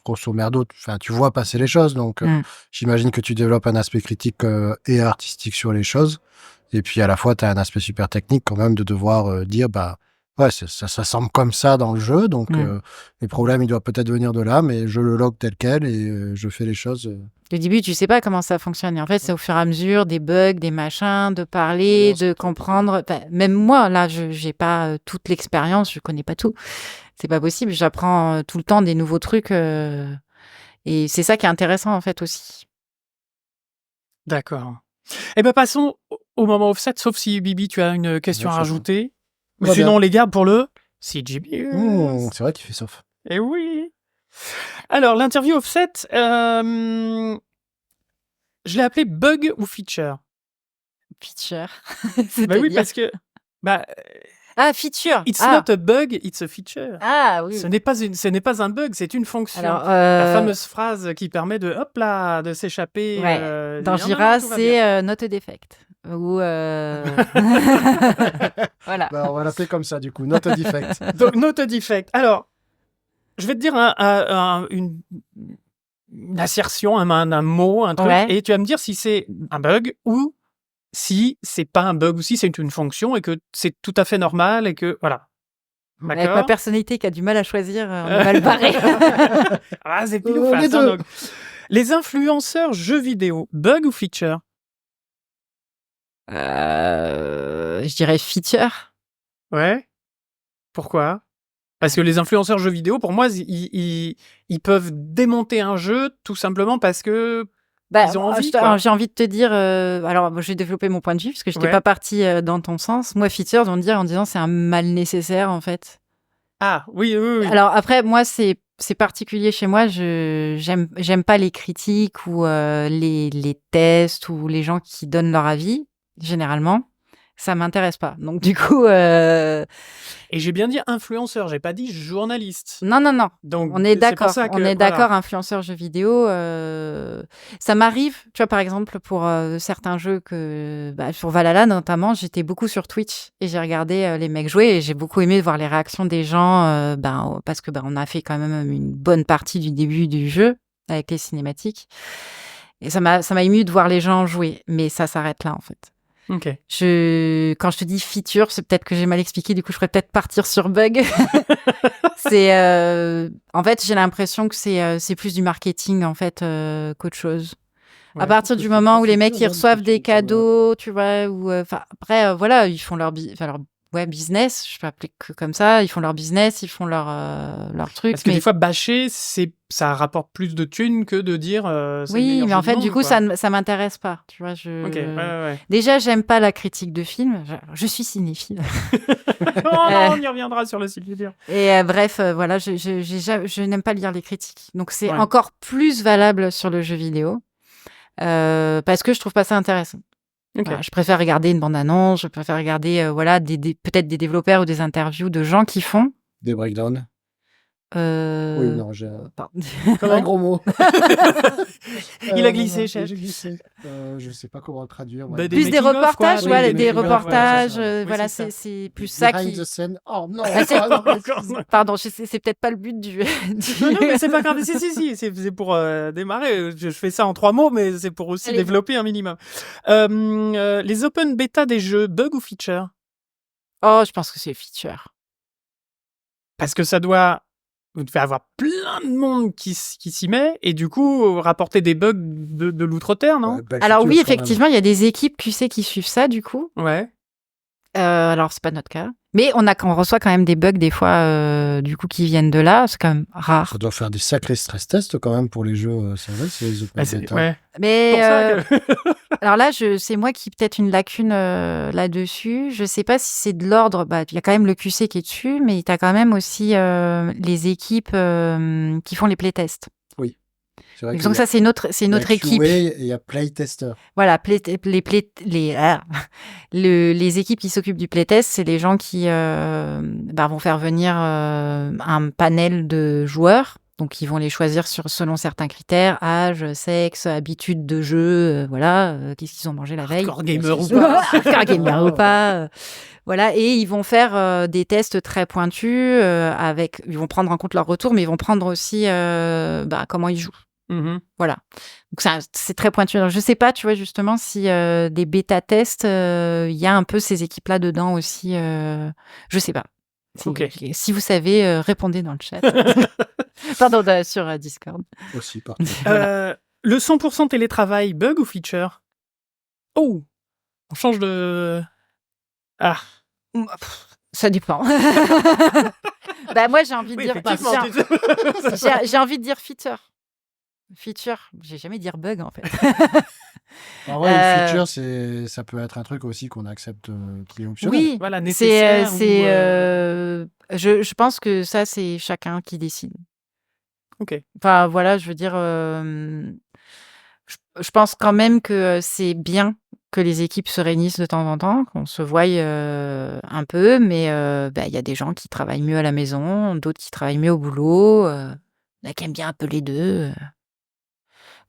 Grosso merdo, tu vois passer les choses, donc j'imagine que tu développes un aspect critique et artistique sur les choses. Et puis à la fois, tu as un aspect super technique quand même de devoir dire, ça semble comme ça dans le jeu, donc les problèmes, ils doivent peut-être venir de là, mais je le log tel quel et je fais les choses. Au début, tu sais pas comment ça fonctionne. Et en fait, c'est au fur et à mesure des bugs, des machins, de parler, de comprendre. Même moi, là, je n'ai pas toute l'expérience, je connais pas tout. C'est pas possible. J'apprends tout le temps des nouveaux trucs. Et c'est ça qui est intéressant, en fait, aussi. D'accord. Eh bien, passons au moment offset, sauf si Bibi, tu as une question à rajouter. Mais Très sinon, bien. on les garde pour le CGB. C'est vrai qu'il fait sauf. Eh oui. Alors, l'interview offset, je l'ai appelé bug ou feature. Feature. Bah oui, parce que feature. it's not a bug, it's a feature. Ah oui. Ce n'est pas un bug, c'est une fonction. Alors, la fameuse phrase qui permet de de s'échapper. Ouais. Dans dire, Jira, non, tout va bien. c'est not a defect. Ou voilà. Bah, on va l'appeler comme ça, du coup. Not a defect. Donc, not a defect. Alors, je vais te dire une assertion, un mot, un truc, Ouais. et tu vas me dire si c'est un bug ou si c'est pas un bug ou si c'est une fonction et que c'est tout à fait normal et que voilà. Avec D'accord. ma personnalité qui a du mal à choisir, on est mal barré. Ah, c'est pile ou face, les deux. hein, donc. Les influenceurs jeux vidéo, bug ou feature? Je dirais feature. Ouais. Pourquoi? Parce que les influenceurs jeux vidéo, pour moi, ils peuvent démonter un jeu tout simplement parce que ils ont envie. Alors, j'ai envie de te dire, alors moi, je vais développer mon point de vue parce que je n'étais pas partie dans ton sens. Moi, feature, on dire en disant c'est un mal nécessaire en fait. Ah oui, oui, oui. Alors après, moi, c'est particulier chez moi. J'aime pas les critiques ou les tests ou les gens qui donnent leur avis. Généralement, ça m'intéresse pas. Donc du coup, et j'ai bien dit influenceur, j'ai pas dit journaliste. non. Donc On est c'est d'accord. pour ça que, On est voilà. d'accord. Influenceur jeux vidéo. Ça m'arrive, tu vois, par exemple, pour certains jeux sur Valhalla notamment, j'étais beaucoup sur Twitch et j'ai regardé les mecs jouer et j'ai beaucoup aimé voir les réactions des gens, parce que on a fait quand même une bonne partie du début du jeu avec les cinématiques et ça m'a ému de voir les gens jouer, mais ça s'arrête là en fait. Ok. Quand je te dis feature, c'est peut-être que j'ai mal expliqué, du coup je ferais peut-être partir sur bug. C'est en fait j'ai l'impression que c'est plus du marketing en fait qu'autre chose. Ouais. À partir du moment où les mecs ils reçoivent des cadeaux, tu vois, ou après voilà, ils font leur business, je peux appeler que comme ça, ils font leur business, ils font leur truc. Parce que des fois bâcher, ça rapporte plus de thunes que de dire. C'est le oui, meilleur mais jeu en du fait monde, du coup quoi. ça m'intéresse pas, tu vois. Ok. Ouais. Déjà j'aime pas la critique de films. Je suis cinéphile. Non, on y reviendra sur le site du dire. Et bref, voilà, je n'aime pas lire les critiques. Donc, c'est Ouais. encore plus valable sur le jeu vidéo parce que je trouve pas ça intéressant. Ok. Voilà, je préfère regarder une bande-annonce, je préfère regarder peut-être des développeurs ou des interviews de gens qui font. Des breakdowns. Oui, non, j'ai Pardon. un gros mot. Il a glissé, chef. J'ai glissé. Je sais pas comment le traduire. Bah, Plus des making-of, reportages, quoi. voilà, Oui, des making-of, reportages, ouais, oui, voilà, c'est ça. c'est plus ça Behind qui. the scene. Oh non. Pardon, c'est peut-être pas le but du. Non, mais c'est pas grave. Si, c'est pour démarrer. Je fais ça en 3 mots, mais c'est pour aussi Allez. développer un minimum. Les open bêta des jeux, bug ou feature? Oh, je pense que c'est feature. Parce que vous devez avoir plein de monde qui s'y met et du coup rapporter des bugs de l'outre-terre, non? Alors oui, effectivement, il y a des équipes QC qui suivent ça, du coup. Ouais. Alors, c'est pas notre cas. Mais on reçoit quand même des bugs, des fois, du coup, qui viennent de là. C'est quand même rare. Ça doit faire des sacrés stress tests quand même pour les jeux. C'est vrai, c'est les open beta. Ouais. Mais Pour ça que... alors là, c'est moi qui ai peut-être une lacune là-dessus. Je sais pas si c'est de l'ordre. Il y a quand même le QC qui est dessus, mais tu as quand même aussi les équipes qui font les playtests. Oui. C'est vrai Donc ça, c'est une autre équipe. Et il y a playtester. Voilà, les équipes qui s'occupent du playtest, c'est les gens qui vont faire venir un panel de joueurs. Donc, ils vont les choisir selon certains critères, âge, sexe, habitude de jeu, qu'est-ce qu'ils ont mangé la veille. Hardcore gamer ou pas. Hardcore gamer ou pas. Voilà, et ils vont faire des tests très pointus, ils vont prendre en compte leur retour, mais ils vont prendre aussi comment ils jouent. Mm-hmm. Voilà. Donc c'est très pointu. Alors, je sais pas, tu vois, justement, si des bêta-tests, il y a un peu ces équipes-là dedans aussi. Je sais pas. Si vous savez, répondez dans le chat. Pardon, sur Discord. Aussi, partout. Le 100% télétravail, bug ou feature? Oh, on change de... Ah. Ça dépend. Moi, j'ai envie de dire... j'ai envie de dire feature. Feature, j'ai jamais dire bug en fait. En vrai, une feature, ça peut être un truc aussi qu'on accepte qui est optionnel. Oui, voilà, nécessaire. je pense que ça, c'est chacun qui décide. Ok. Enfin, voilà, je veux dire, je pense quand même que c'est bien que les équipes se réunissent de temps en temps, qu'on se voie un peu, mais y a des gens qui travaillent mieux à la maison, d'autres qui travaillent mieux au boulot, il y en a qui aiment bien un peu les deux.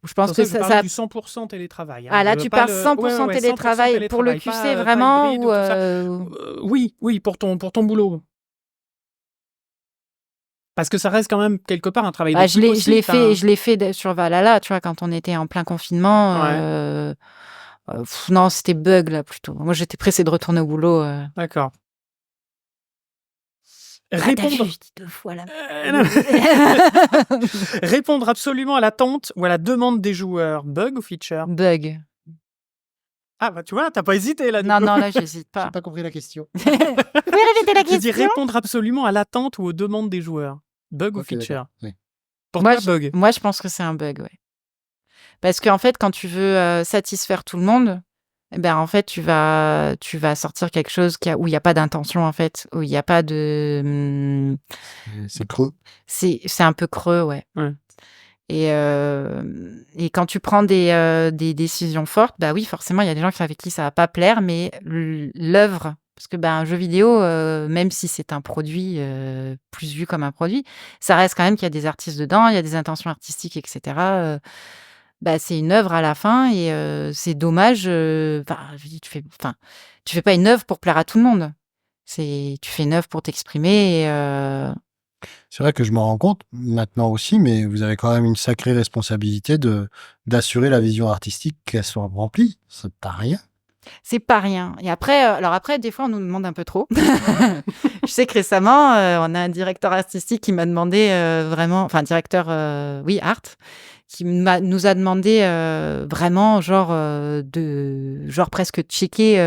Je pense Pour que ça, je parlais du 100% télétravail. Ah, là, tu parles 100% télétravail pour le QC, vraiment ou Oui, pour ton boulot. Parce que ça reste quand même quelque part un travail d'équipe aussi. Je l'ai fait sur Valhalla, tu vois, quand on était en plein confinement. Non, c'était bug là plutôt. Moi, j'étais pressée de retourner au boulot. D'accord. Répondre... je dis 2 fois là. Répondre absolument à l'attente ou à la demande des joueurs. Bug ou feature? Bug. Ah, bah tu vois, t'as pas hésité là. Non, là, j'hésite pas. J'ai pas compris la question. Vous pouvez répéter la question? J'ai dit répondre absolument à l'attente ou aux demandes des joueurs. Bug ou feature? Oui. Pour toi, bug. Moi, je pense que c'est un bug, ouais. Parce qu'en fait, quand tu veux satisfaire tout le monde, en fait, tu vas sortir quelque chose où il n'y a pas d'intention, en fait, où il n'y a pas de... C'est creux. C'est un peu creux, ouais. Et quand tu prends des décisions fortes, oui, forcément, il y a des gens avec qui ça va pas plaire, mais l'œuvre, parce que un jeu vidéo, même si c'est un produit plus vu comme un produit, ça reste quand même qu'il y a des artistes dedans, il y a des intentions artistiques, etc. C'est une œuvre à la fin et c'est dommage. Je dis, tu fais pas une œuvre pour plaire à tout le monde. Tu fais une œuvre pour t'exprimer. C'est vrai que je m'en rends compte maintenant aussi, mais vous avez quand même une sacrée responsabilité d'assurer la vision artistique qu'elle soit remplie. C'est pas rien. C'est pas rien. Et après, des fois, on nous demande un peu trop. Je sais que récemment, on a un directeur artistique qui m'a demandé directeur, art, qui nous a demandé vraiment, genre presque checker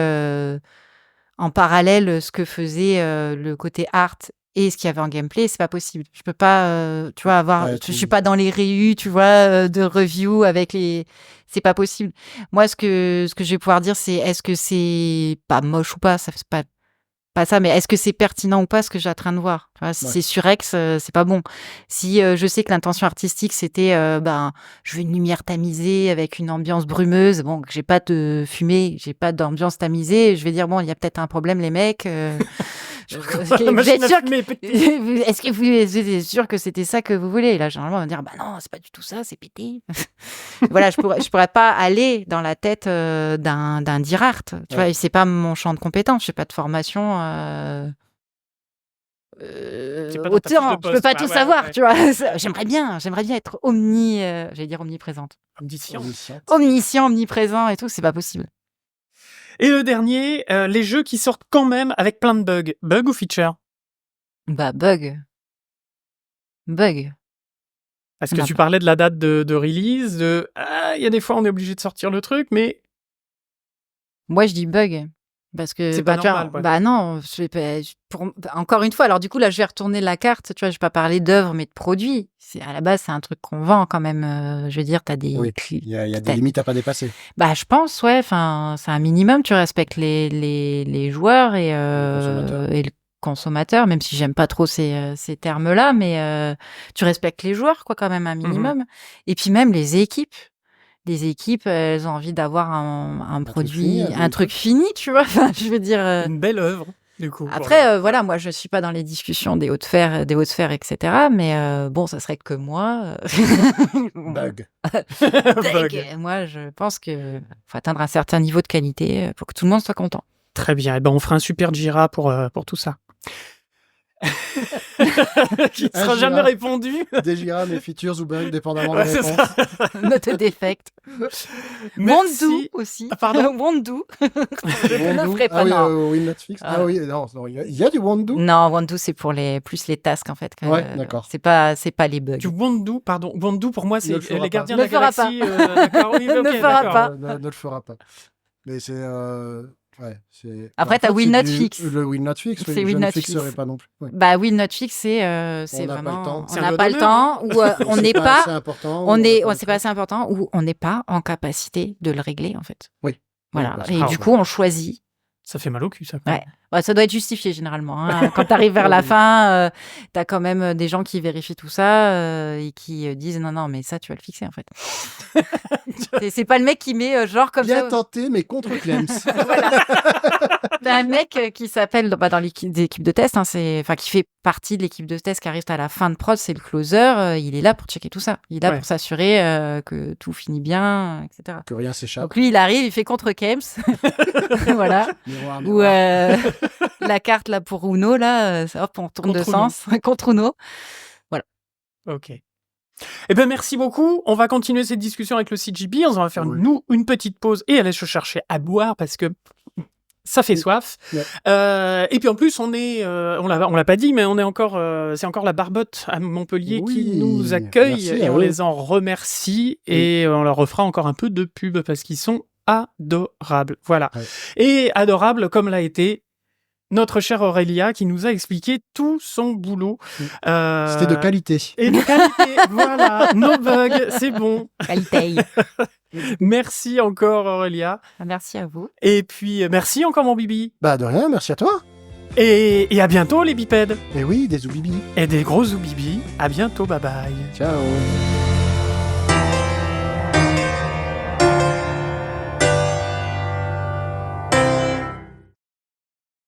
en parallèle ce que faisait le côté art et ce qu'il y avait en gameplay. C'est pas possible. Je peux pas, tu vois, je suis pas dans les réus, tu vois, de review avec les... C'est pas possible. Moi, ce que je vais pouvoir dire, c'est est-ce que c'est pas moche ou pas, ça c'est pas ça, mais est-ce que c'est pertinent ou pas ce que j'ai en train de voir? Tu vois, si c'est surex, c'est pas bon. Si je sais que l'intention artistique, c'était je veux une lumière tamisée avec une ambiance brumeuse, bon, que j'ai pas de fumée, j'ai pas d'ambiance tamisée, je vais dire, bon, il y a peut-être un problème, les mecs. Est-ce que vous êtes sûr que c'était ça que vous voulez? Et là, généralement, on va dire, non, c'est pas du tout ça, c'est pété. Voilà, je pourrais pas aller dans la tête d'un dire art. Tu vois, c'est pas mon champ de compétence. J'ai pas de formation. Autant, je peux pas tout savoir, tu vois. J'aimerais bien être j'allais dire omniprésente. Omniscient, omniprésent et tout, c'est pas possible. Et le dernier, les jeux qui sortent quand même avec plein de bugs. Bug ou feature? Bug. Parce que tu parlais de la date de release, il y a des fois on est obligé de sortir le truc, mais... Moi, je dis bug. Parce que, c'est pas normal, non, encore une fois, alors du coup, là, je vais retourner la carte, tu vois, je vais pas parler d'œuvre, mais de produits. À la base, c'est un truc qu'on vend quand même. Je veux dire, t'as des... Oui, il y a des limites à pas dépasser. Je pense, ouais, enfin, c'est un minimum, tu respectes les joueurs et le consommateur, même si j'aime pas trop ces termes-là, mais tu respectes les joueurs, quoi, quand même, un minimum. Et puis même les équipes. Les équipes, elles ont envie d'avoir un produit, un truc fini, tu vois. Enfin, je veux dire. Une belle œuvre, du coup. Après, voilà, moi, je suis pas dans les discussions des hautes sphères, etc. Mais bon, ça serait que moi. Bug. Moi, je pense que faut atteindre un certain niveau de qualité pour que tout le monde soit content. Très bien. Et on fera un super Jira pour tout ça. Qui ne sera jamais répondu. Des Jira, des features ou bugs, dépendamment de la réponse. Note défect. Wondu aussi. Pardon. Wondu. Oui, Netflix. Oui, non, il y a du Wondu. Non, Wondu, c'est pour plus les tasks, en fait. D'accord. C'est pas les bugs. Du Wondu, pardon. Wondu, pour moi, c'est les gardiens de ne la galaxie. Ne le fera pas. Ne le fera pas. Mais c'est... Ouais, c'est... Après, t'as Will Not Fix. Le Will Not Fix, C'est oui, Will je Not ne Fix. fixerai pas non plus. Ouais. Bah, Will Not Fix, c'est On n'a vraiment... pas le temps. On C'est un n'a doigt pas le d'honneur, temps, ou on n'est C'est pas... assez important. C'est pas assez important, ou on n'est pas en capacité de le régler, en fait. Oui. Voilà. Oui, parce Et que- du coup, on choisit. Ça fait mal au cul, ça. Quand Ouais. même. Bah, ça doit être justifié généralement. Hein. Quand tu arrives vers la fin, tu as quand même des gens qui vérifient tout ça et qui disent non, mais ça, tu vas le fixer en fait. C'est pas le mec qui met genre comme Bien ça. tenté, mais contre Clems. Voilà. T'as un mec qui s'appelle dans l'équipe de test, hein, qui fait partie de l'équipe de test qui arrive à la fin de prod, c'est le closer. Il est là pour checker tout ça. Il est là Ouais. pour s'assurer que tout finit bien, etc. Que rien s'échappe. Donc lui, il arrive, il fait contre Kems. Voilà. Miroir, Ou la carte là pour Uno, là, hop, on tourne Contre de sens. Contre Uno. Ok. Eh ben merci beaucoup. On va continuer cette discussion avec le CGB. On va faire Oui. nous une petite pause et aller se chercher à boire parce que ça fait soif. Ouais. Et puis en plus on est, on l'a pas dit, mais on est encore, c'est encore la Barbotte à Montpellier Oui, qui nous accueille merci et à on eux. les en remercie et on leur refera encore un peu de pub parce qu'ils sont adorables. Voilà. Ouais. Et adorables comme l'a été notre chère Aurélia qui nous a expliqué tout son boulot. C'était de qualité. Et de qualité, voilà, no bug, c'est bon. Qualité. Merci encore Aurélia. Merci à vous. Et puis merci encore mon Bibi. Bah de rien, merci à toi. Et à bientôt les bipèdes. Et oui, des zoubibi. Et des gros zoubibi. À bientôt, bye bye. Ciao.